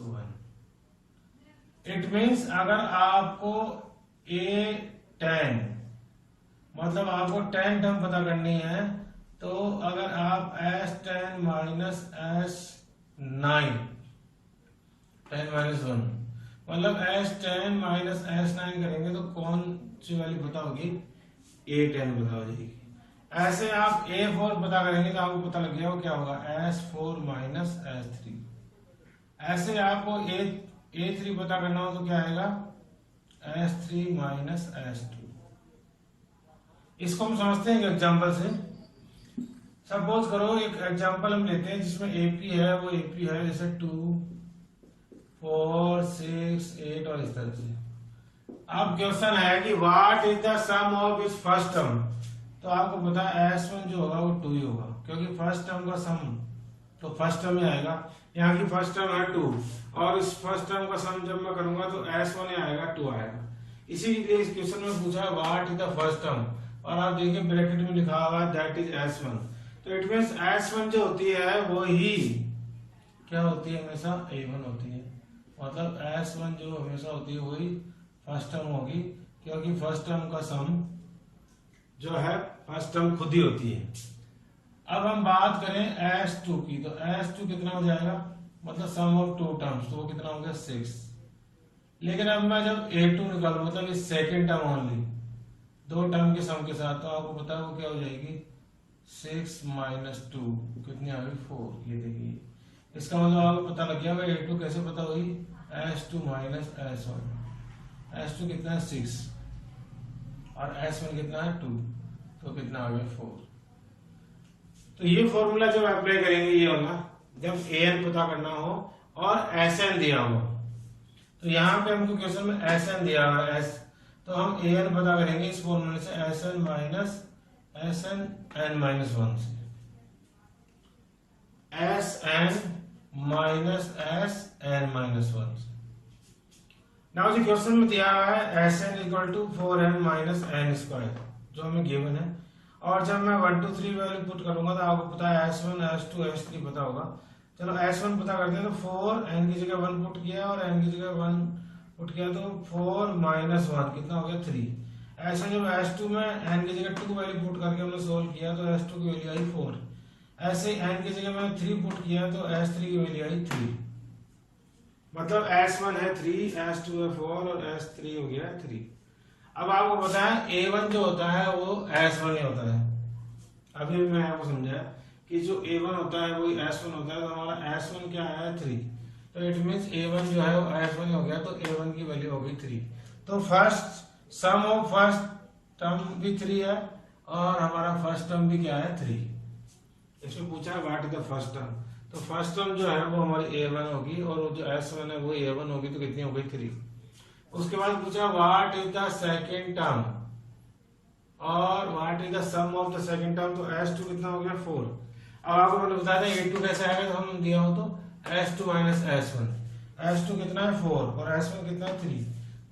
1। इट मींस अगर आपको a10 मतलब आपको 10 टर्म पता करनी है तो अगर आप s10 माइनस s9 10 माइनस 1 मतलब s10 माइनस s9 करेंगे तो कौन सी वैल्यू पता होगी, a10 पता हो जाएगी। ऐसे आप A4 पता करेंगे तो आपको पता लग गया वो क्या होगा, S4 माइनस S3। ऐसे आपको A3 पता करना हो तो क्या आएगा, S3 माइनस S2। इसको हम समझते हैं एग्जांपल से। सपोज करो एक एग्जांपल हम लेते हैं जिसमें AP है, वो AP है जैसे 2 4 6 8 और इस तरह से। अब क्वेश्चन है कि what is the sum of its first term. तो आपको पता है S1 जो होगा वो 2 ही होगा, क्योंकि फर्स्ट टर्म का सम तो फर्स्ट टर्म ही आएगा। यहाँ की फर्स्ट टर्म है 2 और इस फर्स्ट टर्म का सम जब मैं करूंगा तो S1 ही आएगा, 2 आएगा। इसीलिए इस क्वेश्चन में पूछा है what is the first term, और आप देखिए ब्रैकेट में लिखा हुआ है दैट इज S1। तो इट मींस S1 जो होती है वो ही क्या होती है, हमेशा A1 होती है। मतलब S1 जो हमेशा होती है वही फर्स्ट टर्म होगी, क्योंकि फर्स्ट टर्म का सम जो है फर्स्ट टर्म खुद ही होती है। अब हम बात करें S2 की, तो S2 कितना हो जाएगा, मतलब सम ऑफ 2 टर्म्स, तो वो कितना हो गया 6। लेकिन अब मैं जब A2 निकालू, मतलब इस सेकेंड टर्म ओनली 2 टर्म के सम के साथ, तो आपको पता है वो क्या हो जाएगी 6 माइनस 2 कितनी आ गई 4। ये देखिए इसका मतलब आपको पता लग गया भाई A2 कैसे पता हुई, S2 माइनस S1। S2 कितना है 6 और S1 कितना है 2, तो कितना आ गया 4। तो ये फॉर्मूला जब अप्लाई करेंगे ये वाला, जब AN पता करना हो और SN दिया हो, तो यहाँ पे हमको क्वेश्चन में SN दिया हुआ है S, तो हम AN पता करेंगे इस फॉर्मूले से SN minus SN n minus 1 से, SN माइनस SN माइनस 1 से। नाउ जी क्वेश्चन में दिया हुआ है SN equal to 4n minus n square जो हमें गिवन है, और जब मैं 1 2 3 वैल्यू पुट करूंगा तो आपको पता है S1 S2 S3 पता होगा। चलो S1 पता करते हैं, तो 4 n की जगह 1 पुट किया और n की जगह 1 पुट किया, तो 4 माइनस 1 कितना हो गया 3। ऐसा जब S2 में n की जगह 2 वैल्यू पुट करके हमने सोल्व किया तो S2 की वैल्यू आई 4। ऐसे n की जगह मैंने 3 पुट किया तो S3 की वैल्यू आई 3। मतलब S1 है 3, S2 है 4 और S3 हो गया 3। अब आपको पता है A1 जो होता है वो S1 ही होता है। अभी मैं आपको समझाया कि जो A1 होता है वही S1 होता है, तो हमारा S1 क्या है 3, तो इट मींस A1 जो है वो S1 ही हो गया, तो A1 की वैल्यू हो गई 3। तो first sum of first term भी 3 है और हमारा फर्स्ट टर्म भी क्या है 3। इसमें पूछा है what is the first term, तो फर्स्ट टर्म जो है वो हमारी A1 होगी और वो जो S1 है वो A1 होगी, तो कितनी हो गई 3। उसके बाद पूछा what is the second term और what is the sum of the second term, तो S2 कितना हो गया 4। अब आपको मैंने बताया था A2 कैसे आएगा, तो हम दिया हो तो S2 माइनस S1, S2 कितना है 4 और S1 कितना है 3,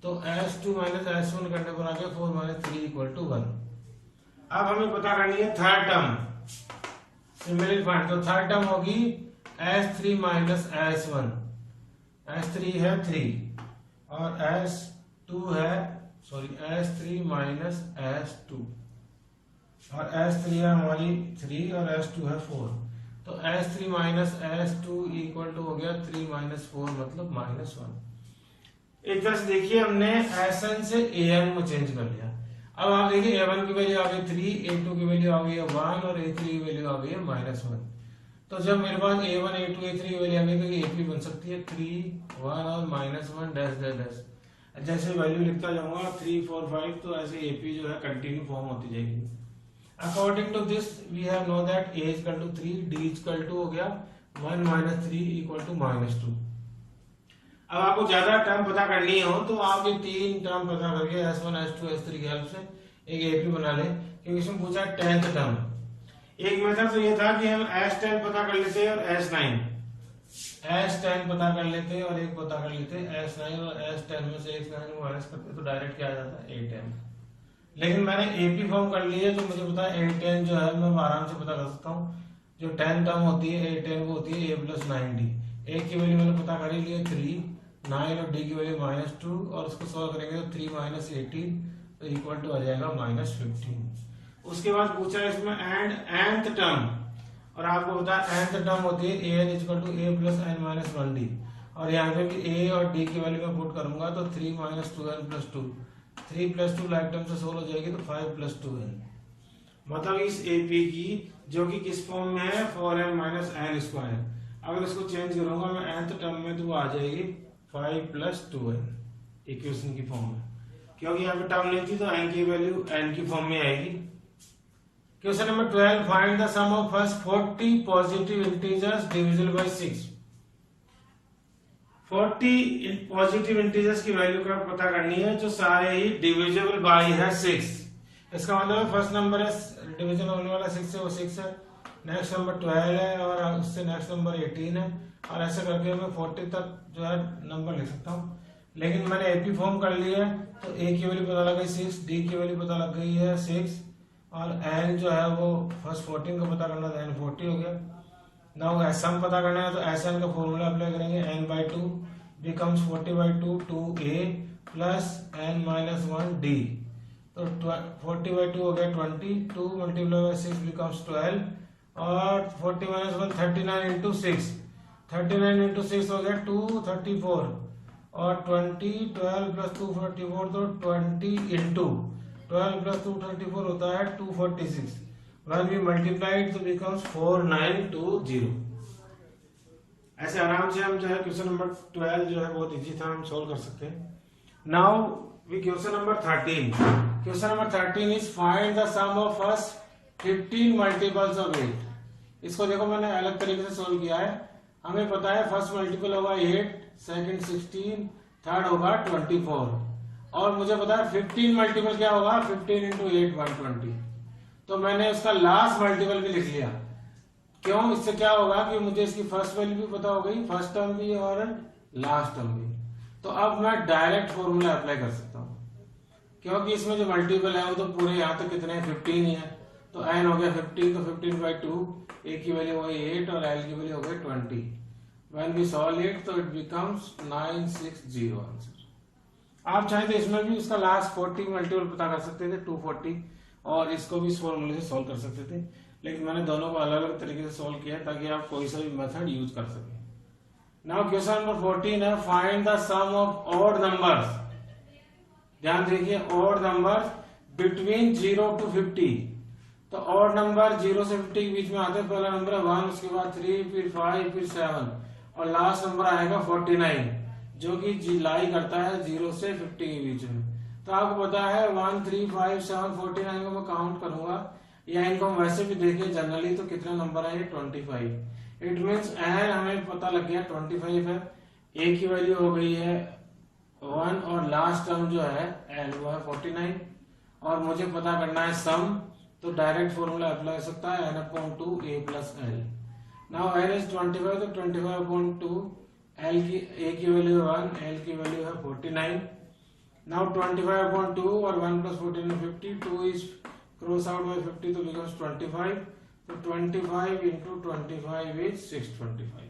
तो S2 माइनस S1 करने पर आ गया 4 माइनस 3 इक्वल टू 1। अब हमें पता करनी है थर्ड टर्म, सिमिलर फाइंड, तो थर्ड टर्म होगी S3 माइनस S1, S3 है 3 और S2 है S3 माइनस S2 और S3 है हमारी 3 और S2 है 4, तो S3 minus S2 equal to हो गया 3 माइनस 4 मतलब माइनस 1। एक तरह से देखिए हमने SN से AN में चेंज कर लिया। अब आप देखिए A1 की वैल्यू आ गई 3, A2 की वैल्यू आ गई है 1 और A3 की वैल्यू आ गई है माइनस 1। तो जब मेरे पास A1 A2 A3 की वैल्यू आ गई तो ये AP बन सकती है 3 1 और माइनस 1 डैश डैश डैश, जैसे वैल्यू लिखता जाऊंगा 3 4 5, तो ऐसे AP जो है कंटिन्यू फॉर्म होती जाएगी। According to this we have know that A equal to 3, D equal to हो गया 1 माइनस 3 इक्वल टू माइनस 2। अब आपको ज्यादा टर्म पता करनी हो तो आप ये 3 टर्म पता करके S1 S2 S3 की हेल्प से एक AP बना लें, क्योंकि इसमें पूछा 10th टर्म। एक मेथड तो ये था कि हम S10 पता कर लेते और S9, S10 पता कर लेते और एक पता कर लेते S9, और S10 में से S9 को माइनस करते तो डायरेक्ट क्या आ जाता है A10। लेकिन मैंने AP फॉर्म कर ली है तो मुझे पता है A10 जो है मैं आराम से पता कर सकता हूँ। जो 10 टर्म होती है A10 वो होती है A प्लस 9D। A की वैल्यू मैंने पता कर ली है 3, 9 और D की वैल्यू माइनस 2, और उसको सॉल्व करेंगे तो 3 माइनस 18 तो इक्वल टू आ जाएगा माइनस 15। उसके बाद पूछा है इसमें एंड nth टर्म, और आपको पता है nth टर्म होती है an equal to a plus n minus 1d, और यहाँ पे भी a और d की वैल्यू में पुट करूंगा तो 3 minus 2n plus 2, 3 plus 2 like term से सोल्व हो जाएगी तो 5 प्लस 2n। मतलब इस AP की जो कि किस फॉर्म में है 4n माइनस एन स्क्वायर, अगर इसको चेंज करूंगा मैं nth टर्म में तो वो आ जाएगी 5 प्लस 2n इक्वेशन की फॉर्म में, क्योंकि यहाँ पे टर्म नहीं थी तो n की वैल्यू n की फॉर्म में आएगी। Question number 12, find the sum of first 40 positive integers divisible by 6। 40 positive integers की वैल्यू का पता करनी है जो सारे ही डिविजिबल बाय है 6। इसका मतलब फर्स्ट नंबर है डिवीजन होने वाला 6 से वो 6 है, नेक्स्ट नंबर 12 है और उससे नेक्स्ट नंबर 18 है, और ऐसे करके मैं 40 तक जो है नंबर लिख सकता हूँ। लेकिन मैंने एपी फॉर्म कर लिया है तो ए की वैल्यू पता लग गई 6, डी की वैल्यू पता लग गई है 6, और एन जो है वो फर्स्ट 14 का पता करना था, एन 40 हो गया। नाउ सम पता करना है तो एस एन का फॉर्मूला अप्लाई करेंगे, n by 2 becomes 40 by 2 2a plus n minus 1 d, तो 40 बाई 2 हो गया 20, 2 मल्टीप्लाई बाई 6 बिकम्स 12, और 40 माइनस 1 39 इंटू 6, 39 इंटू 6 हो गया 234, और 20 12 प्लस 244 तो 20 इंटू 12 प्लस 234 होता है 246, when we multiply it तो becomes 4920। ऐसे आराम से हम जो है क्वेश्चन नंबर 12 जो है बहुत इजी था, हम सोल्व कर सकते हैं। Now we question number 13। Question number 13 is find the sum of first 15 multiples of 8। इसको देखो मैंने अलग तरीके से सोल्व किया है। हमें पता है फर्स्ट मल्टीपल होगा 8, सेकंड 16, थर्ड होगा 24, और मुझे पता है 15 मल्टीपल क्या होगा 15 इंटू 8 120, तो मैंने उसका लास्ट मल्टीपल भी लिख लिया। क्यों? इससे क्या होगा कि मुझे इसकी फर्स्ट वैल्यू भी पता हो गई, फर्स्ट टर्म भी और लास्ट टर्म भी, तो अब मैं डायरेक्ट फॉर्मूला अप्लाई कर सकता हूँ, क्योंकि इसमें जो मल्टीपल है वो तो पूरे यहाँ तक कितने 15 ही है, तो n हो गया 15, तो 15 बाई 2, a की वैल्यू हो गई 8 और l की वैल्यू हो गई 20। When we solve it तो it becomes 960 आंसर। आप चाहे तो इसमें भी उसका लास्ट 40 मल्टीपल पता कर सकते थे 240, और इसको भी इस फॉर्मूले से सॉल्व कर सकते थे, लेकिन मैंने दोनों को अलग अलग तरीके से सॉल्व किया है ताकि आप कोई सा भी मेथड यूज कर सकें। नाउ क्वेश्चन नंबर 14 है find the sum of odd numbers. ध्यान देखिए, ऑड नंबर्स बिटवीन 0 to 50। तो ऑड नंबर 0 से 50 के बीच में आते हैं, पहला नंबर है 1, उसके बाद 3, फिर 5, फिर 7, और लास्ट नंबर आएगा 49 जो कि लाई करता है 0 से 50 के बीच में। तो आपको पता है 1 3 5 7 49 को मैं काउंट करूंगा, या इनको हम वैसे भी देखें जनरली तो कितने नंबर है ये 25। इट मीन्स एन हमें पता लग गया 25 है, ए की वैल्यू हो गई है 1, और लास्ट टर्म जो है एल वो है 49, और मुझे पता करना है सम, तो डायरेक्ट फॉर्मूला अप्लाई हो सकता है n/2 a plus L. Now L is 25, तो 25/2 एल की ए की वैल्यू है 1, एल की वैल्यू है 49। नाउ 25/2 और 1 plus 14 is 50, 2 is cross out by 50 तो becomes 25, तो 25 into 25 is 625।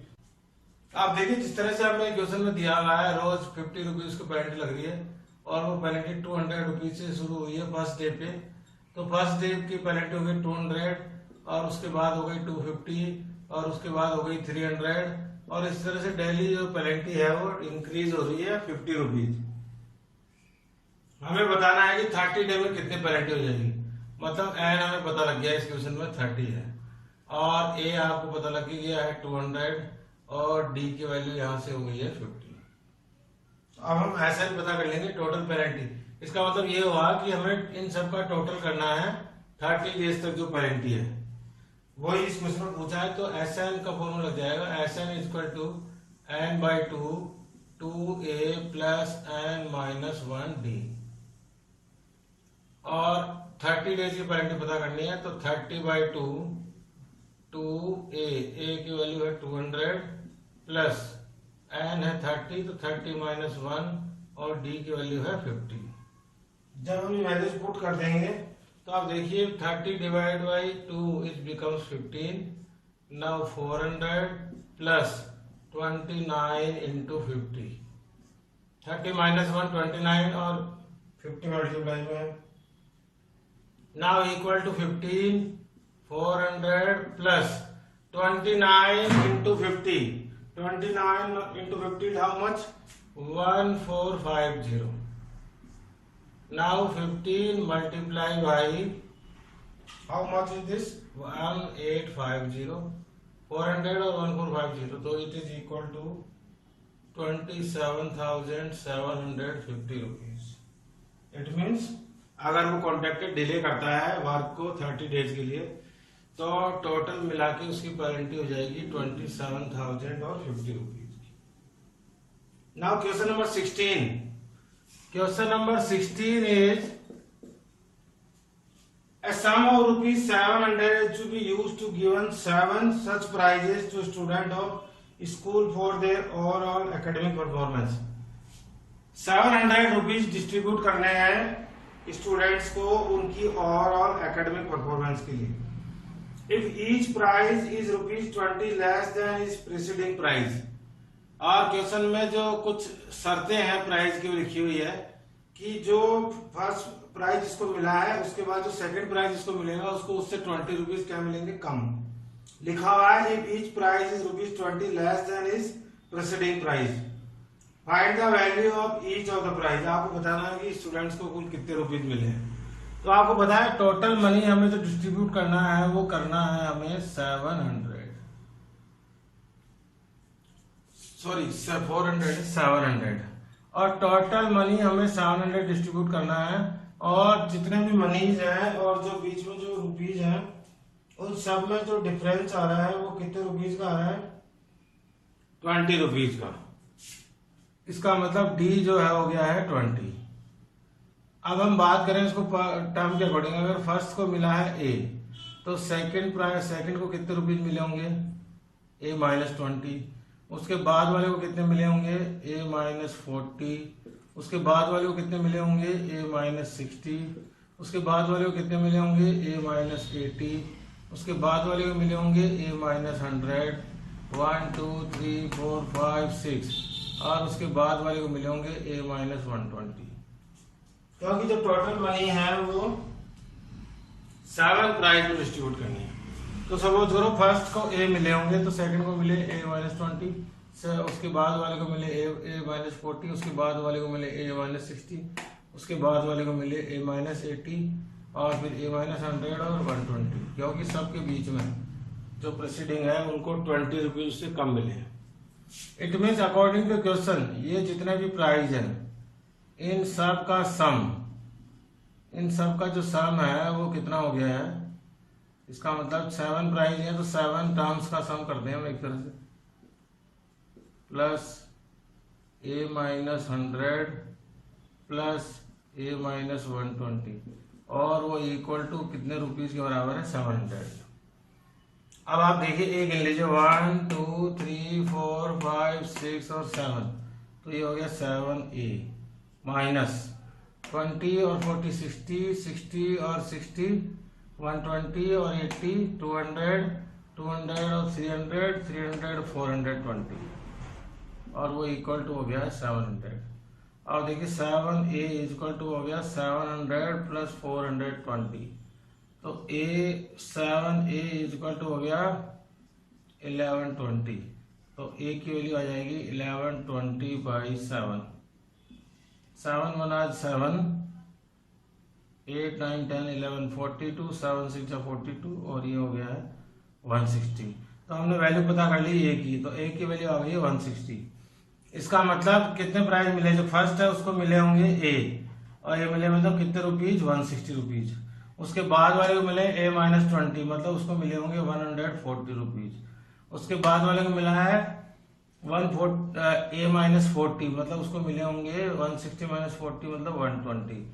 आप देखिए जिस तरह से आपने क्वेश्चन में दिया हुआ है, रोज 50 रुपीज की पेनल्टी लग रही है, और वो पेनल्टी 200 रुपीज से शुरू हुई है फर्स्ट डे पे, तो फर्स्ट डे की पेनल्टी हो गई 200, और उसके बाद हो गई 250, और उसके बाद हो गई 300, और इस तरह से डेली जो पेनल्टी है वो इंक्रीज हो रही है 50 रुपीज। हमें बताना है कि 30 डे में कितनी पेनल्टी हो जाएगी, मतलब एन हमें पता लग गया इस क्वेश्चन में 30 है, और ए आपको पता लग गया है 200, और डी की वैल्यू यहाँ से हो गई है 50। अब हम ऐसा ही पता कर लेंगे टोटल पेनल्टी। इसका मतलब ये हुआ कि हमें इन सब का टोटल करना है 30 डेज तक जो पेनल्टी है, वही इस क्वेश्चन में पूछा है। तो एस एन का फॉर्मूला लग जाएगा, S n equal to n by 2a plus n minus 1d, और 30 डेज की पेनल्टी पता करनी है, तो 30/2 2a, a की वैल्यू है 200 प्लस n है 30, तो 30 माइनस 1, और d की वैल्यू है 50। जब हम वैल्यूज पुट कर देंगे तो आप देखिए 30 divide by 2 is becomes 15। Now 400 plus 29 into 50, 30 minus 1 29, और 50 मल्टीप्लाई में now equal to 15, 400 plus 29 into 50, 29 into 50 is how much? 1450. Now 15 multiply by how much is this 1850 400 और 1450 तो it is equal to 27,750 rupees. It means अगर वो कॉन्ट्रैक्टर डिले करता है वर्क को 30 डेज के लिए तो टोटल मिला के उसकी पेनल्टी हो जाएगी 27,050 rupees. Now question number 16। Question number 16 is a sum of rupees 700 is to be used to given 7 such prizes to student of school for their overall academic performance। 700 rupees distribute करने हैं स्टूडेंट्स को उनकी ओवरऑल एकेडमिक परफॉर्मेंस के लिए। If each prize is rupees 20 less than is preceding prize. और क्वेश्चन में जो कुछ शर्तें हैं प्राइज की लिखी हुई है कि जो फर्स्ट प्राइज जिसको मिला है उसके बाद जो सेकंड प्राइज जिसको मिलेगा उसको उससे 20 रुपीज क्या मिलेंगे कम। लिखा हुआ है if each prize is rupees 20 less than is preceding prize find the value of each of the prize. आपको बताना है कि स्टूडेंट्स को कुल कितने रुपीज मिले हैं। तो आपको पता है टोटल मनी हमें जो डिस्ट्रीब्यूट करना है वो करना है हमें 700 और टोटल मनी हमें 700 डिस्ट्रीब्यूट करना है और जितने भी मनीज हैं और जो बीच में जो रुपीज हैं उन सब में जो डिफरेंस आ रहा है वो कितने रुपीज का आ रहा है 20 रुपीज का। इसका मतलब डी जो है हो गया है 20। अब हम बात करें इसको टर्म के अकॉर्डिंग। अगर फर्स्ट को मिला है ए तो सेकंड को कितने रुपीज मिले होंगे ए -20। उसके बाद वाले को कितने मिले होंगे ए -40। उसके बाद वाले को कितने मिले होंगे ए -60। उसके बाद वाले को कितने मिले होंगे ए -80। उसके बाद वाले को मिले होंगे ए -100 1 2 3 4 5 6 और उसके बाद वाले को मिले होंगे ए -120। क्योंकि जो टोटल मनी है वो 7 प्राइज में डिस्ट्रीब्यूट करनी है। तो सपोज करो फर्स्ट को ए मिले होंगे तो सेकंड को मिले ए -20 उसके बाद वाले को मिले ए -40 उसके बाद वाले को मिले ए -60 उसके बाद वाले को मिले ए -80 और फिर ए -100 और 120 क्योंकि सबके बीच में जो प्रीसीडिंग है उनको 20 रुपीज से कम मिले हैं। It means according to question ये जितने भी प्राइज है इन सब का जो सम है वो कितना हो गया है। इसका मतलब 7 प्राइज है तो 7 टर्म्स का सम करते हैं हम एक तरह से प्लस ए -100 प्लस ए -120 और वो इक्वल टू कितने रुपीज के बराबर है 700। अब आप देखिए ए गिन लीजिए 1 2 3 4 5 6 और 7 तो ये हो गया 7a माइनस 20 और 40 60 और 60 120 और 80 200 और 300 420 और वो इक्वल टू हो गया 700। और देखिए 7a इक्वल टू हो गया 700 प्लस 420 तो 7a इक्वल टू हो गया 1120 तो a की वैल्यू आ जाएगी 1120/7 7 1 7 8 9 10 11 42 7 6 42 और ये हो गया है 160। तो हमने वैल्यू पता कर ली a की तो a की वैल्यू आ गई 160। इसका मतलब कितने प्राइस मिले जो फर्स्ट है उसको मिले होंगे a और ये मिले मतलब कितने रुपीज 160 रुपीज। उसके बाद वाले को मिले a -20 मतलब उसको मिले होंगे 140 रुपीज। उसके बाद वाले को मिला है a -40 मतलब उसको मिले होंगे 160 -40 मतलब 120।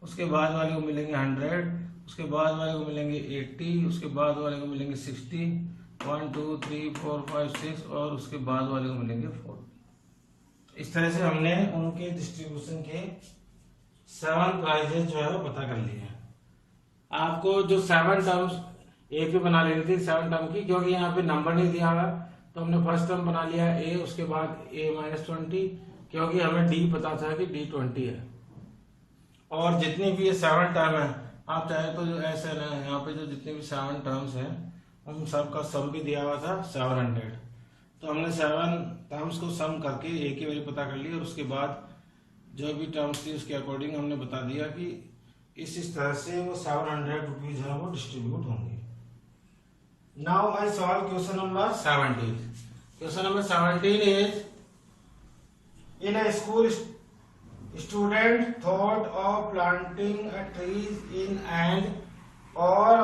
उसके बाद वाले को मिलेंगे 100 उसके बाद वाले को मिलेंगे 80 उसके बाद वाले को मिलेंगे 60 1 2 3 4 5 6 और उसके बाद वाले को मिलेंगे 40। इस तरह से हमने उनके डिस्ट्रीब्यूशन के 7 प्राइजेस जो है वो पता कर लिए हैं। आपको जो 7 टर्म्स ए पे बना लेनी थी 7 टर्म की क्योंकि यहाँ पे नंबर नहीं दिया हुआ तो हमने फर्स्ट टर्म बना लिया ए उसके बाद a -20 क्योंकि हमें डी पता था कि डी 20 है। और जितनी भी ये 7 टर्म है आप चाहे तो जो ऐसे है यहाँ पे जो जितने भी 7 टर्म्स हैं उन सब का सम भी दिया हुआ था 700 तो हमने 7 टर्म्स को सम करके ए की वैल्यू पता कर ली और उसके बाद जो भी टर्म्स थी उसके अकॉर्डिंग हमने बता दिया कि इस तरह से वो 700 रुपीज है वो डिस्ट्रीब्यूट होंगे। Now I solve question number 17। Question number 17 is in a school student thought of planting a trees in and all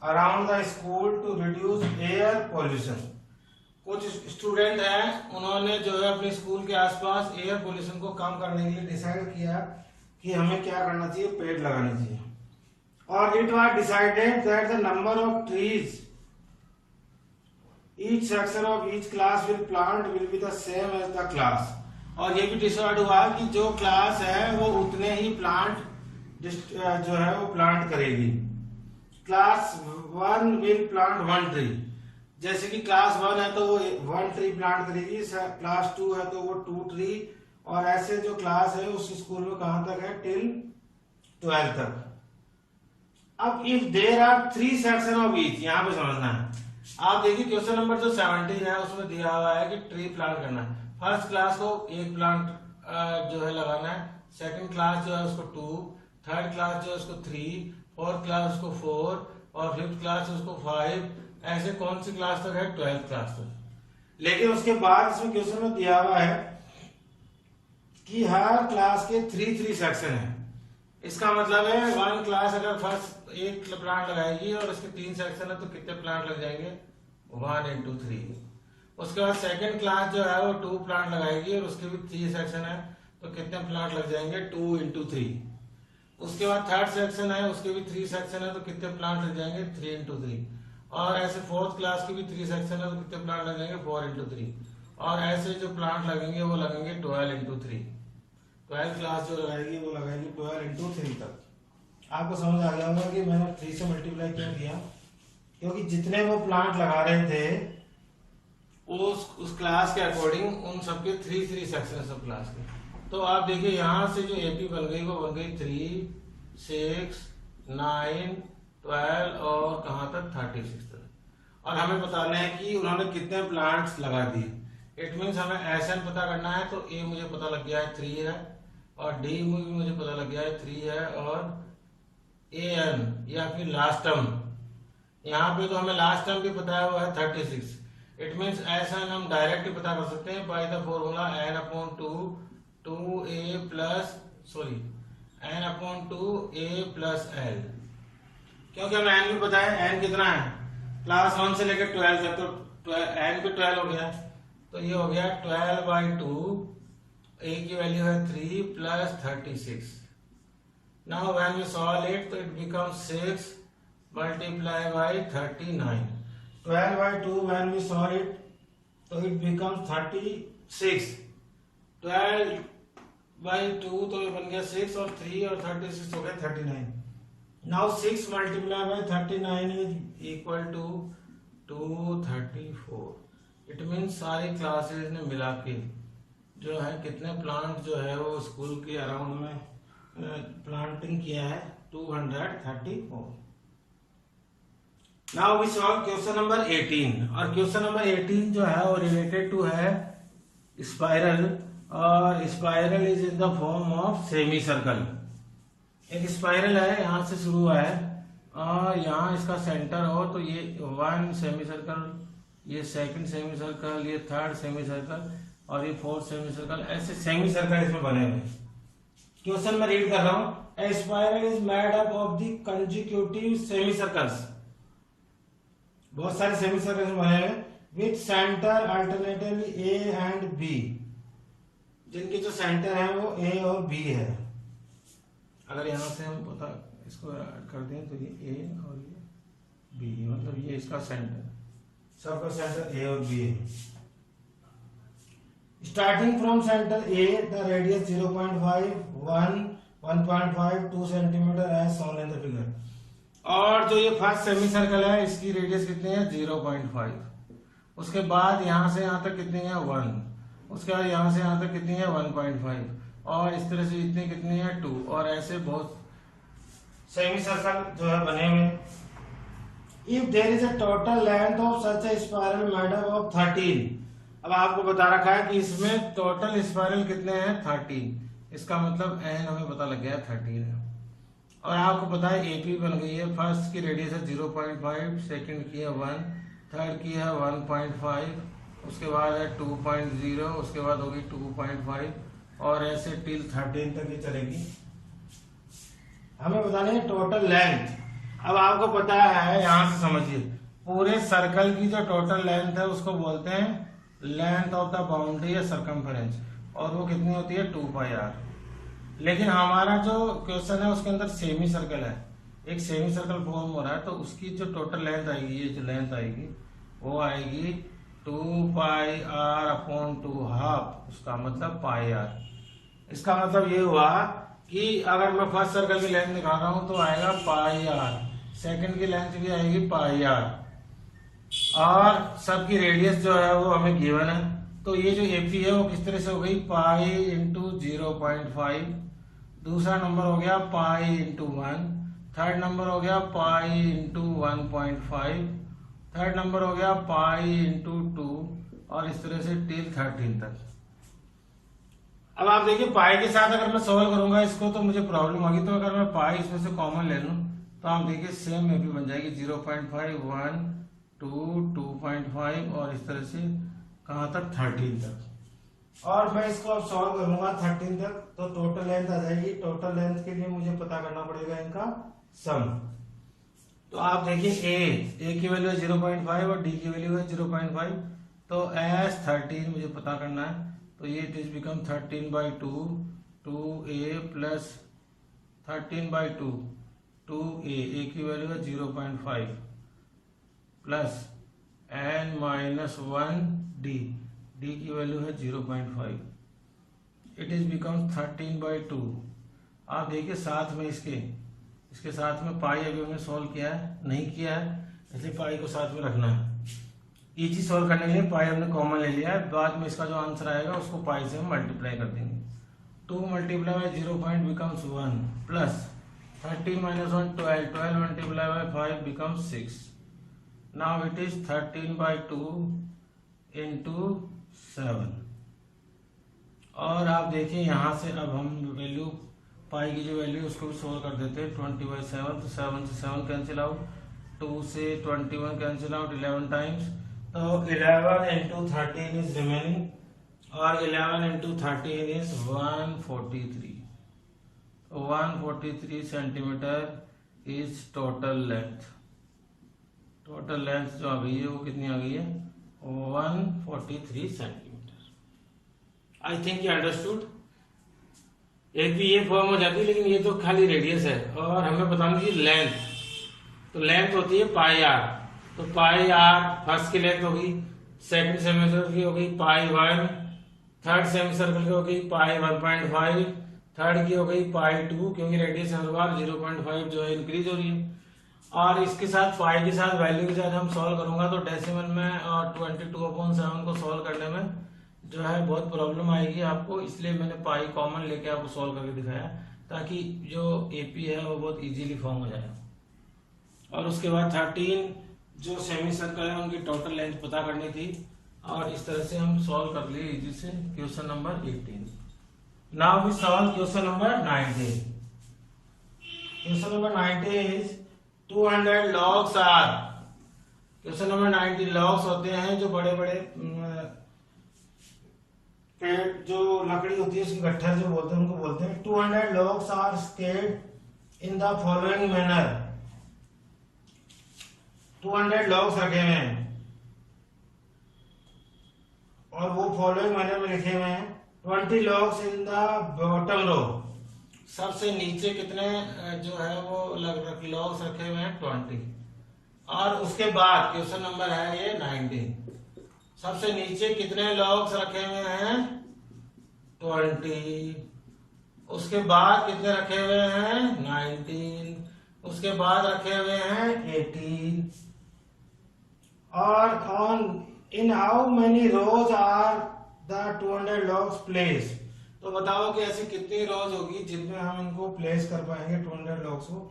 around the school to reduce air pollution। कुछ स्टूडेंट हैं, उन्होंने जो है अपने स्कूल के आसपास एयर पोल्यूशन को कम करने के लिए डिसाइड किया कि हमें क्या करना चाहिए, पेड़ लगाने चाहिए। और it was decided that the number of trees each section of each class will plant will be the same as the class. और ये भी डिसाइड हुआ कि जो क्लास है वो उतने ही प्लांट जो है वो प्लांट करेगी। क्लास 1 विल प्लांट 1 ट्री, जैसे कि क्लास 1 है तो वो 1 ट्री प्लांट करेगी, क्लास 2 है तो वो 2 ट्री, और ऐसे जो क्लास है उस स्कूल में कहां तक है, टिल 12 तक। अब if there are 3 section of each, यहाँ पे समझना है। आप देखिए क्वेश्चन नंबर जो 17 है उसमें दिया हुआ है कि ट्री प्लांट करना है। फर्स्ट क्लास को एक प्लांट जो है लगाना है, सेकंड क्लास जो है उसको 2, थर्ड क्लास जो है उसको 3, फोर्थ क्लास उसको 4 और फिफ्थ क्लास उसको 5, ऐसे कौन सी क्लास तक है, 12th क्लास तक। लेकिन उसके बाद इसमें क्वेश्चन में दिया हुआ है कि हर क्लास के 3 सेक्शन है। इसका मतलब है 1 क्लास अगर फर्स्ट एक प्लांट लगाएगी और इसके 3 सेक्शन है तो कितने प्लांट लग जाएंगे, 1 into 3। उसके बाद सेकंड क्लास जो है वो 2 प्लांट लगाएगी और उसके भी 3 सेक्शन है तो कितने प्लांट लग जाएंगे, 2 into 3। उसके बाद थर्ड सेक्शन है उसके भी 3 सेक्शन है तो कितने प्लांट लग जाएंगे, 3 into 3। और ऐसे फोर्थ क्लास की भी 3 सेक्शन है तो कितने प्लांट लग जाएंगे, 4 into 3। और ऐसे जो प्लांट लगेंगे वो लगेंगे 12 into 3। 12 क्लास जो लगाएगी वो लगाएगी 12 into 3 तक। आपको समझ आ गया होगा कि मैंने 3 से मल्टीप्लाई क्यों किया, क्योंकि जितने वो प्लांट लगा रहे थे उस क्लास के अकॉर्डिंग उन सबके 3 सेक्शन सब क्लास के। तो आप देखिए यहाँ से जो एपी बन गई वो बन गई 3, 6, 9, 12 और कहाँ तक 36 तक। और हमें बताना है कि उन्होंने कितने प्लांट्स लगा दिए। इट मीन्स हमें एसएन पता करना है, तो ए मुझे पता लग गया है 3 है, और डी मुझे पता लग गया है 3 है, और ए एन या फिर लास्ट टर्म, यहाँ पे तो हमें लास्ट टर्म भी पता है वो है 36। इट मीन्स ऐसा हम डायरेक्ट पता कर सकते हैं by the formula n/2 2a plus n/2a plus l। क्योंकि हमें n भी पता है, n कितना है, क्लास 1 से लेकर 12 तक, तो n पे 12 हो गया, तो ये हो गया 12/2, a की वैल्यू है 3 plus 36। Now when we solve it तो it becomes 6 multiply by 39। 12/2 when we solve it तो it becomes 36। 12/2 तो ये बन गया 6 और 3 और 36 हो गया 39। Now 6 multiplied by 39 is equal to 234। It means सारी क्लासेस ने मिला के जो है कितने प्लांट जो है वो स्कूल के अराउंड में प्लांटिंग किया है, 234। Now we solve question number 18। और क्वेश्चन नंबर 18 जो है वो रिलेटेड टू है स्पाइरल, और spiral is in the form of semi circle. एक स्पाइरल है, यहाँ से शुरू हुआ है और यहाँ इसका सेंटर हो, तो ये 1 सेमी सर्कल, ये सेकंड सेमी सर्कल, ये थर्ड सेमी सर्कल और ये 4th सेमी सर्कल, ऐसे सेमी सर्कल इसमें बने हुए। क्वेश्चन में रीड कर रहा हूँ, a spiral is made up of the consecutive semi circles. बहुत सारे सेमी सर्कल्स बने हैं with centre alternatively A and B, जिनके जो सेंटर है वो ए और बी है। अगर यहां से हम पता इसको ऐड कर दें तो ये ए और ये बी, मतलब ये इसका सेंटर, सबका सेंटर ए और बी है। Starting from centre A the radius 0.5 1 1.5 2 centimetre as shown in the figure. और जो ये फर्स्ट सेमी सर्कल है इसकी रेडियस कितनी है, 0.5। उसके बाद यहाँ से यहाँ तक कितनी है, 1। उसके बाद यहाँ से यहाँ तक कितनी है, 1.5। और इस तरह से इतनी कितनी है, 2। और ऐसे बहुत सेमी सर्कल जो है बने हुए। If there is a total length of such a spiral made up of 13। अब आपको बता रखा है कि इसमें टोटल स्पाइरल कितने हैं, 13। इसका मतलब n हमें पता लग गया 13 है। और आपको पता है AP बन गई है। फर्स्ट की रेडियस है 0.5, सेकंड की है 1, थर्ड की है 1.5, उसके बाद है 2.0, उसके बाद होगी 2.5 और ऐसे टिल 13 तक ही चलेगी। हमें बताना है टोटल लेंथ। अब आपको पता है, यहां से समझिए, पूरे सर्कल की जो टोटल लेंथ है उसको बोलते हैं लेंथ ऑफ द बाउंड्री या सरकमफेरेंस, और वो कितनी होती है 2πr। लेकिन हमारा जो क्वेश्चन है उसके अंदर सेमी सर्कल है, एक सेमी सर्कल फॉर्म हो रहा है, तो उसकी जो टोटल लेंथ आएगी, ये जो लेंथ आएगी वो आएगी 2πr/2 हाफ, उसका मतलब πr। इसका मतलब ये हुआ कि अगर मैं फर्स्ट सर्कल की लेंथ निकाल रहा हूं तो आएगा πr, सेकंड की लेंथ भी आएगी πr, और सबकी रेडियस जो है वो हमें गिवन है। तो ये जो AP है वो किस तरह से हो गई पाई इंटू 0.5, दूसरा नंबर हो गया पाई इंटू 1, थर्ड नंबर हो गया पाई इंटू 1.5, थर्ड नंबर हो गया पाई इंटू 2, और इस तरह से टिल 13 तक। अब आप देखिए पाई के साथ अगर मैं सॉल्व करूंगा इसको तो मुझे प्रॉब्लम होगी, तो अगर मैं पाई इसमें से कॉमन ले लूं तो आप देखिए सेम AP बन जाएगी 0.5, 1, 2, 2.5 और इस तरह से कहां तक 13 तक। और मैं इसको अब सॉल्व करूंगा 13 तक तो टोटल लेंथ आ जाएगी। टोटल लेंथ के लिए मुझे पता करना पड़ेगा इनका सम। तो आप देखिए ए की वैल्यू है 0.5 और D की वैल्यू है 0.5, तो S13 मुझे पता करना है, तो ये it is become 13/2, 2a plus 13/2, 2a, a की वैल्यू है 0.5 प्लस n-1d, d की वैल्यू है 0.5, इट इज बिकम 13/2। आप देखिए साथ में इसके साथ में पाई अभी हमने सॉल्व किया है नहीं किया है, इसलिए पाई को साथ में रखना है। इजी सॉल्व करने के लिए पाई हमने कॉमन ले लिया है, बाद में इसका जो आंसर आएगा उसको पाई से हम मल्टीप्लाई कर देंगे। 2 multiply bye 0 becomes 1 plus 13 - 1 12, 12 multiply by 5 becomes 6। Now it is 13/2 into 7। और आप देखिए यहाँ से अब हम वैल्यू पाई की जो वैल्यू उसको भी सोल्व कर देते हैं। 20/7, तो 7 से 7 कैंसिल आउट, 2 से 21 कैंसिल आउट 11 टाइम्स, तो 11 इंटू 13 इज रिमेनिंग, और 11 into 13 is 143। 143 centimetre is total length. Total length जो आ गई है वो कितनी आ गई है 143 centimetre. I think you understood. एक भी ये फॉर्म हो जाती है, लेकिन ये तो खाली रेडियस है, और हमें बताना चाहिए लेंथ। तो लेंथ होती है पाई आर, तो पाई आर फर्स्ट की लेंथ होगी, सेकंड सेमी सर्कल की होगी पाई 1, थर्ड सेमी सर्कल की होगी पाई 1.5, थर्ड की हो गई पाई 2, क्योंकि रेडियस हर बार 0.5 जो है इंक्रीज हो रही है। और इसके साथ पाई के साथ वैल्यू के साथ हम सॉल्व करूंगा तो डेसिमल में और 22/7 को सॉल्व करने में जो है बहुत प्रॉब्लम आएगी आपको, इसलिए मैंने पाई कॉमन लेके आपको सॉल्व करके दिखाया, ताकि जो AP है वो बहुत इजीली फॉर्म हो जाए। और उसके बाद 13 जो सेमी सर्कल है उनकी टोटल लेंथ पता करनी थी, और इस तरह से हम सॉल्व कर लिए इजी से question number 18। Now we solve question number 19। Question number 19 is 200 logs are। Question number 19 logs होते हैं जो बड़े बड़े पेड़ जो लकड़ी होती है उसकी गट्ठर जो बोलते हैं उनको बोलते हैं। 200 logs are stacked in the following manner। 200 logs रखे हुए हैं और वो फॉलोइंग मैनर में लिखे हुए हैं। 20 logs in the bottom row। सबसे नीचे कितने जो है वो लॉग्स रखे हुए हैं 20। और उसके बाद क्वेश्चन नंबर है ये 19, सबसे नीचे कितने लॉग्स रखे हुए हैं 20, उसके बाद कितने रखे हुए हैं 19, उसके बाद रखे हुए हैं 18। और on in how many rows are the 200 logs place. तो बताओ कि ऐसी कितनी रोज होगी जिनमें हम इनको प्लेस कर पाएंगे 200 logs को।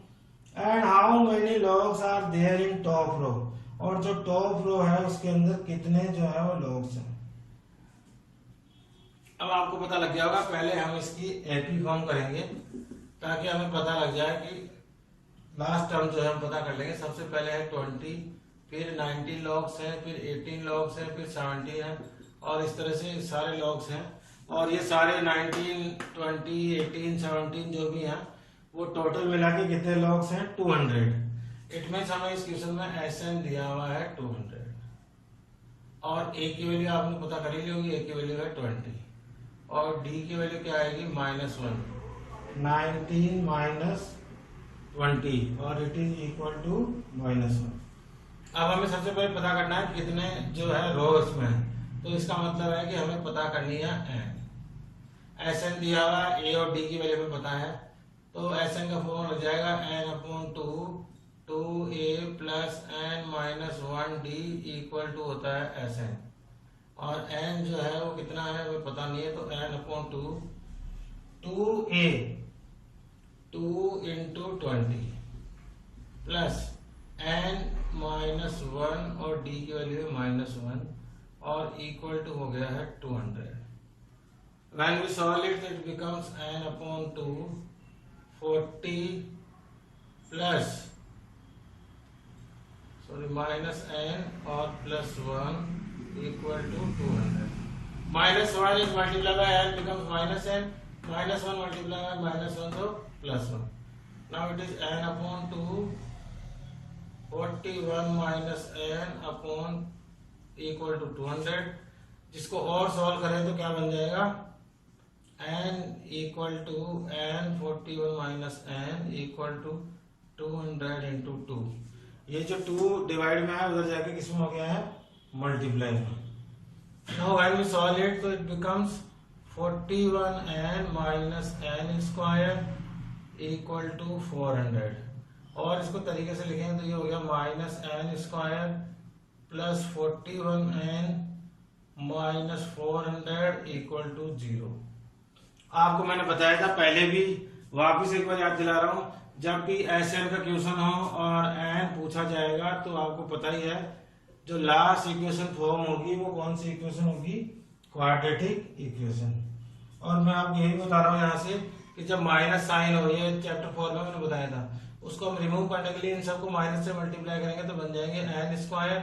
And how many logs are there in top row, और जो टॉप रो है उसके अंदर कितने जो है वो logs हैं। अब आपको पता लग गया होगा, पहले हम इसकी एपी फॉर्म करेंगे ताकि हमें पता लग जाए कि लास्ट टर्म जो है हम पता कर लेंगे। सबसे पहले है 20, फिर 90 लॉग्स है, फिर 18 लॉग्स है, फिर 70 है, और इस तरह से सारे लॉग्स हैं। और ये सारे 19, 20, 18, 17 जो भी हैं वो टोटल मिला के कितने लॉग्स हैं? 200। इट मीन्स हमें इस क्वेश्चन में एसएन दिया हुआ है 200, और ए की वैल्यू आपने पता कर ही ली होगी, ए की वैल्यू है 20, और डी की वैल्यू क्या आएगी? -1, 19 - 20, और इट इज इक्वल टू -1। अब हमें सबसे पहले पता करना है कितने जो है रो इसमें है, तो इसका मतलब है कि हमें पता करनी है एन। एसएन दिया हुआ है, ए और डी की वैल्यू हमें पता है, तो एसएन का फॉर्मूला लग जाएगा n/2 2a + n - 1d equal to होता है एसएन, और n जो है वो कितना है वो पता नहीं है, तो n/2 2a 2 × 20 प्लस n - 1 और d की वैल्यू है -1, और इक्वल टू हो गया है 200। When we solve it, it becomes n/2 40 plus -n और +1 equal to 200. -1 is multiplied by n becomes -n, -1 multiplied by -1 so +1. Now it is n/2 41 - n equal to 200। जिसको और सॉल्व करें तो क्या बन जाएगा? n equal to n 41 - n equal to 200 × 2। ये जो 2 डिवाइड में है उधर जाके किसमें हो गया है? मल्टीप्लाई में। Now when we solve it, तो it becomes 41n - n square equal to 400, और इसको तरीके से लिखेंगे तो ये हो गया -n square plus 41n - 400 equal to 0। आपको मैंने बताया था पहले भी, वापिस एक बार याद दिला रहा हूं, जब भी एसएन का क्वेश्चन हो और एन पूछा जाएगा तो आपको पता ही है जो लास्ट इक्वेशन फॉर्म होगी वो कौन सी इक्वेशन होगी? Quadratic equation. और मैं आपको यही बता रहा हूँ यहाँ से कि जब माइनस साइन हो, ये चैप्टर 4 में मैंने बताया था, उसको हम रिमूव करने के लिए इन सबको माइनस से मल्टीप्लाई करेंगे तो बन जाएंगे n स्क्वायर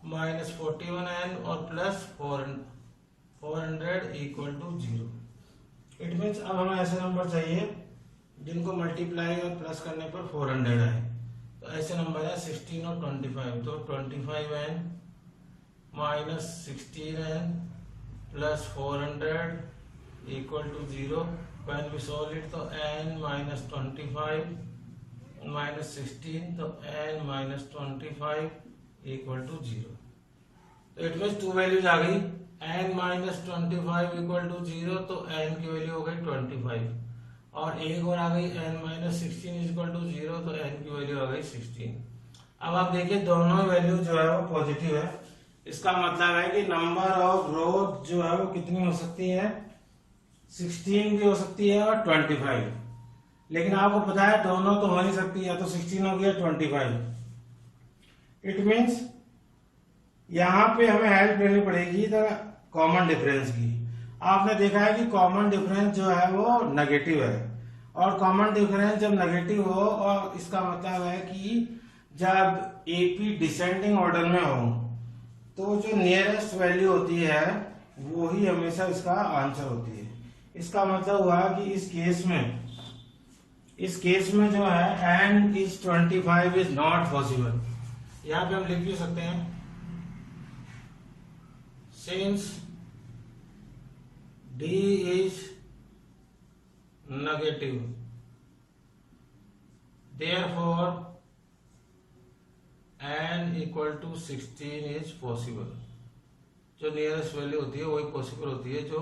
-41n और plus 400 equal to 0। It means अब हमें ऐसे नंबर चाहिए जिनको मल्टीप्लाई और प्लस करने पर 400 आए, तो ऐसे नंबर है 16 और 25, तो 25n - 16n plus 400 equal to 0। When we solve it, तो n - 25 - 16, तो n - 25 इक्वल टू 0। तो इट मीन्स 2 वैल्यूज आ गई, n - 25 इक्वल टू 0, तो n की वैल्यू हो गई 25, और एक और आ गई n - 16 इक्वल टू 0, तो n की वैल्यू आ गई 16। अब आप देखिए दोनों वैल्यू जो है वो पॉजिटिव है, इसका मतलब है कि नंबर ऑफ रो जो है वो कितनी हो सकती है? 16 भी हो सकती है और 25। लेकिन आपको पता है दोनों तो हो नहीं सकती, या तो 16 हो गया 25। इट मीन्स यहाँ पे हमें हेल्प लेनी पड़ेगी द कॉमन डिफरेंस की। आपने देखा है कि कॉमन डिफरेंस जो है वो नेगेटिव है, और कॉमन डिफरेंस जब नेगेटिव हो, और इसका मतलब है कि जब एपी डिसेंडिंग ऑर्डर में हो तो जो नियरेस्ट वैल्यू होती है वो ही हमेशा इसका आंसर होती है। इसका मतलब हुआ कि इस केस में जो है n is 25 is not possible. यहाँ पे हम लिख भी सकते हैं since d is negative therefore n equal to 16 is possible। जो नियरेस्ट वैल्यू होती है वही पॉसिबल होती है, जो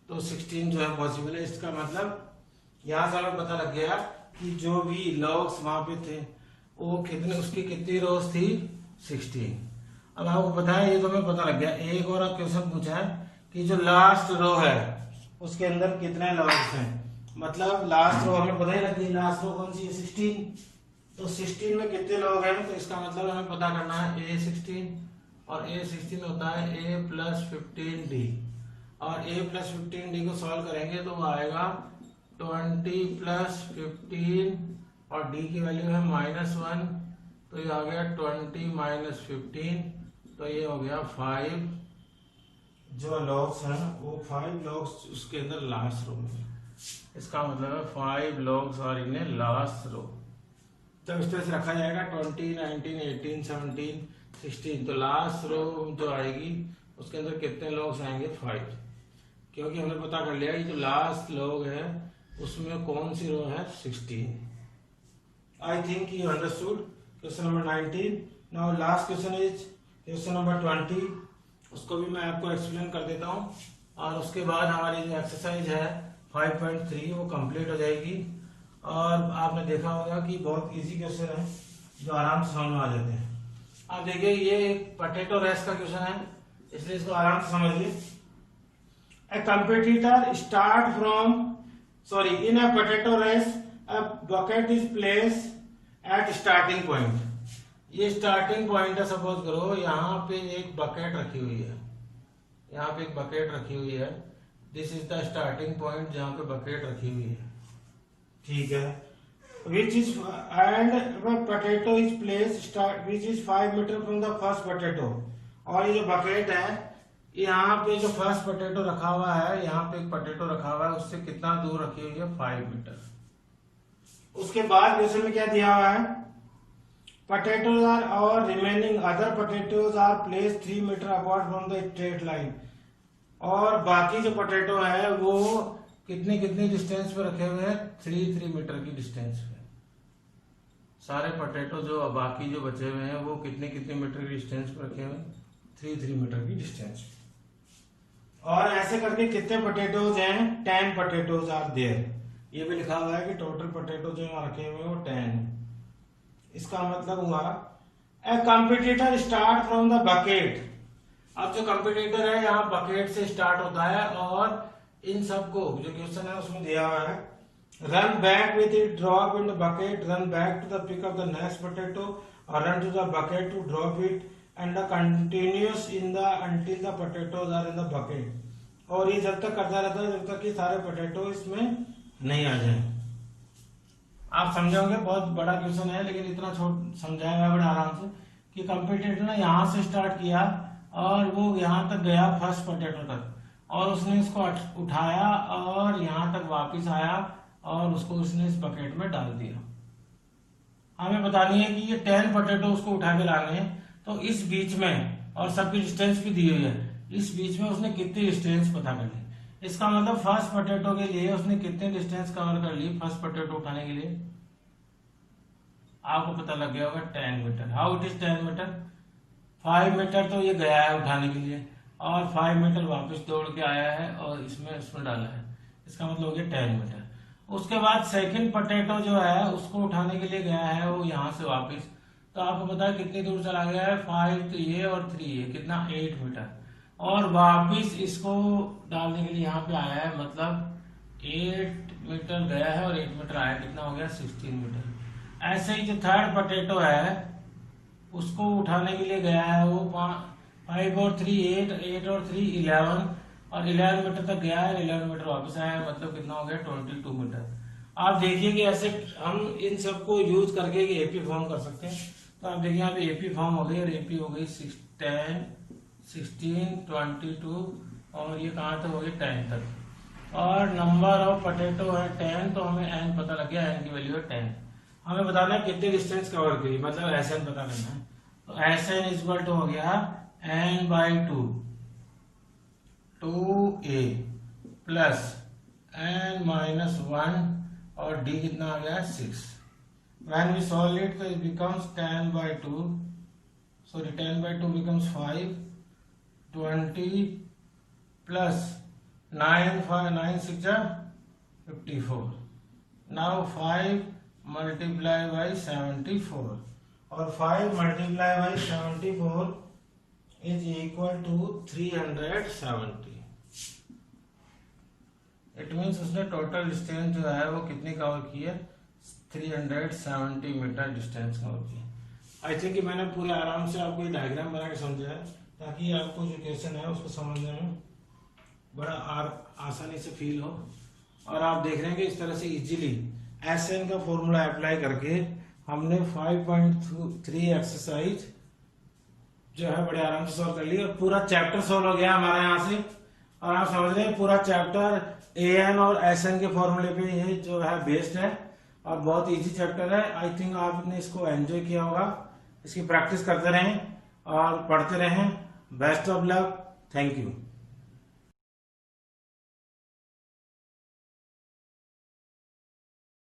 तो 16 जो है पॉसिबल है। इसका मतलब यहाँ से हमें पता लग गया कि जो भी लॉग्स वहां पे थे वो कितने, उसकी कितनी रोज थी? 16। अब आपको पता है, ये तो हमें पता लग गया। एक और क्वेश्चन पूछा है कि जो लास्ट रो है उसके अंदर कितने लॉग्स हैं, मतलब लास्ट रो हमें पता ही लग गई, लास्ट रो कौन सी है? 16। तो 16 में कितने लॉग हैं, तो इसका मतलब हमें पता करना है a16, और a16 होता है a + 15d। और a प्लस 15d को सॉल्व करेंगे तो वो आएगा 20 प्लस 15 और d की वैल्यू है -1, तो ये आ गया 20 माइनस 15, तो ये हो गया 5 जो लॉग्स हैं वो 5 लॉग्स उसके अंदर लास्ट रो में। इसका मतलब है 5 logs are in a last row. जब इस तरह से रखा जाएगा 20, 19, 18, 17, 16, तो लास्ट रो जो आएगी उसके अंदर कितने लॉग्स आएंगे 5, क्योंकि हमने पता कर लिया कि जो लास्ट लॉग है उसमें कौन सी रो है 16। I think you understood question number 19। Now last question is question number 20, उसको भी मैं आपको एक्सप्लेन कर देता हूँ और उसके बाद हमारी जो एक्सरसाइज है 5.3 वो कंप्लीट हो जाएगी। और आपने देखा होगा कि बहुत इजी क्वेश्चन है जो आराम से समझ में आ जाते हैं। आप देखिए ये एक पोटैटो रेस का क्वेश्चन है, इसलिए इसको आराम से समझिए। A competitor start from in a potato race a bucket is place at starting point. ये स्टार्टिंग पॉइंट है, सपोज करो यहाँ पे एक बकेट रखी हुई है, यहाँ पे एक बकेट रखी हुई है, this is the starting point जहाँ पे बकेट रखी हुई है, ठीक है। Which is and potato is place which is 5 metre from the first potato. और ये जो बकेट है यहाँ पे जो फर्स्ट पोटैटो रखा हुआ है, यहाँ पे एक पोटैटो रखा हुआ है, उससे कितना दूर रखी हुई है 5 मीटर। उसके बाद क्वेश्चन में क्या दिया हुआ है, potatoes are or remaining other potatoes are placed 3 metre apart from the straight line। और बाकी जो पोटैटो है वो कितनी कितनी डिस्टेंस पे रखे हुए हैं 3 मीटर की डिस्टेंस पे। सारे पोटैटो जो बाकी जो बचे हुए हैं वो कितने कितने मीटर की डिस्टेंस पे रखे हुए हैं 3 मीटर की डिस्टेंस पे। और ऐसे करके कितने पोटैटोज हैं 10 पोटैटोज आर देयर। ये भी लिखा हुआ है कि टोटल पोटैटो जो यहाँ रखे हुए हैं वो 10। इसका मतलब हुआ a competitor start from the bucket. अब जो कंपटीटर है यहाँ बकेट से स्टार्ट होता है और इन सबको जो क्वेश्चन है उसमें दिया हुआ है run back with it drop in the bucket, run back to the pick up the next potato और run to the bucket to drop it and the continuous in the until the potatoes are in the bucket. और ये जब तक करता रहता है जब तक कि सारे पोटैटो इसमें नहीं आ जाए। आप समझोगे बहुत बड़ा क्वेश्चन है लेकिन इतना समझाया बड़ा आराम से कि कंपटीटर ने यहाँ से स्टार्ट किया और वो यहाँ तक गया फर्स्ट पोटैटो तक और उसने इसको उठाया और यहाँ तक वापस आया और उसको उसने इस बकेट में डाल दिया। हमें बतानी है कि ये 10 पोटैटो उसको उठा के लाने हैं, तो इस बीच में और सबकी डिस्टेंस भी दी हुई है, इस बीच में उसने कितनी डिस्टेंस पता करनी। इसका मतलब फर्स्ट पोटैटो के लिए उसने कितने डिस्टेंस कवर कर ली फर्स्ट पोटैटो उठाने के लिए, आपको पता लग गया होगा 10 metre. How it is 10 metre, 5 metre तो ये गया है उठाने के लिए और 5 मीटर वापस दौड़ के आया है और इसमें डाला है, इसका मतलब हो गया 10 मीटर। उसके बाद सेकंड पोटैटो जो है उसको उठाने के लिए गया है वो यहाँ से वापस, तो आपको पता है कितनी दूर चला गया है 5, तो ये और 3 ये कितना 8 मीटर और वापिस इसको डालने के लिए यहाँ पे आया है, मतलब 8 मीटर गया है और 8 मीटर आया, कितना हो गया 16 मीटर। ऐसे ही जो थर्ड पोटैटो है उसको उठाने के लिए गया है वो 5 और 3 8 और 3 11 और 11 मीटर तक गया है, 11 मीटर वापस आया है, मतलब कितना हो गया 22 मीटर। आप देखिए कि ऐसे हम इन सबको यूज करके एपी फॉर्म कर सकते हैं। तो आप देखिए यहाँ पे एपी फॉर्म हो गई और एपी हो गई 10 16 22 और ये कहाँ तक हो गई 10 तक और नंबर ऑफ पोटैटो है 10, तो हमें एन पता लग गया, एन की वैल्यू है 10। हमें बताना है कितनी डिस्टेंस कवर की, मतलब एस एन पता करना है। तो एस एन इक्वल टू हो गया n by 2a plus n minus 1 और डी कितना आ गया 6। व्हेन वी सॉल्व इट तो it becomes 10 by 2 becomes 5 20 plus 9 6 54। now 5 multiply by 74 और 5 multiply by 74 is equal to 370। It means उसने टोटल डिस्टेंस जो है वो कितनी कवर की है 370 मीटर डिस्टेंस कवर की। आई थिंक मैंने पूरे आराम से आपको ये डायग्राम बना के समझाया ताकि आपको जो क्वेश्चन है उसको समझने में बड़ा आसानी से फील हो। और आप देख रहे हैं कि इस तरह से इजीली SN का फॉर्मूला अप्लाई करके हमने 5.3 एक्सरसाइज जो है बड़े आराम से सॉल्व कर ली, और पूरा चैप्टर सॉल्व हो गया हमारे यहाँ से। और आप समझ रहे हैं पूरा चैप्टर AN और SN के फॉर्मूले पे ये जो है बेस्ड है, और बहुत इजी चैप्टर है। आई थिंक आपने इसको एंजॉय किया होगा। इसकी प्रैक्टिस करते रहें और पढ़ते रहें। Best of luck. Thank you.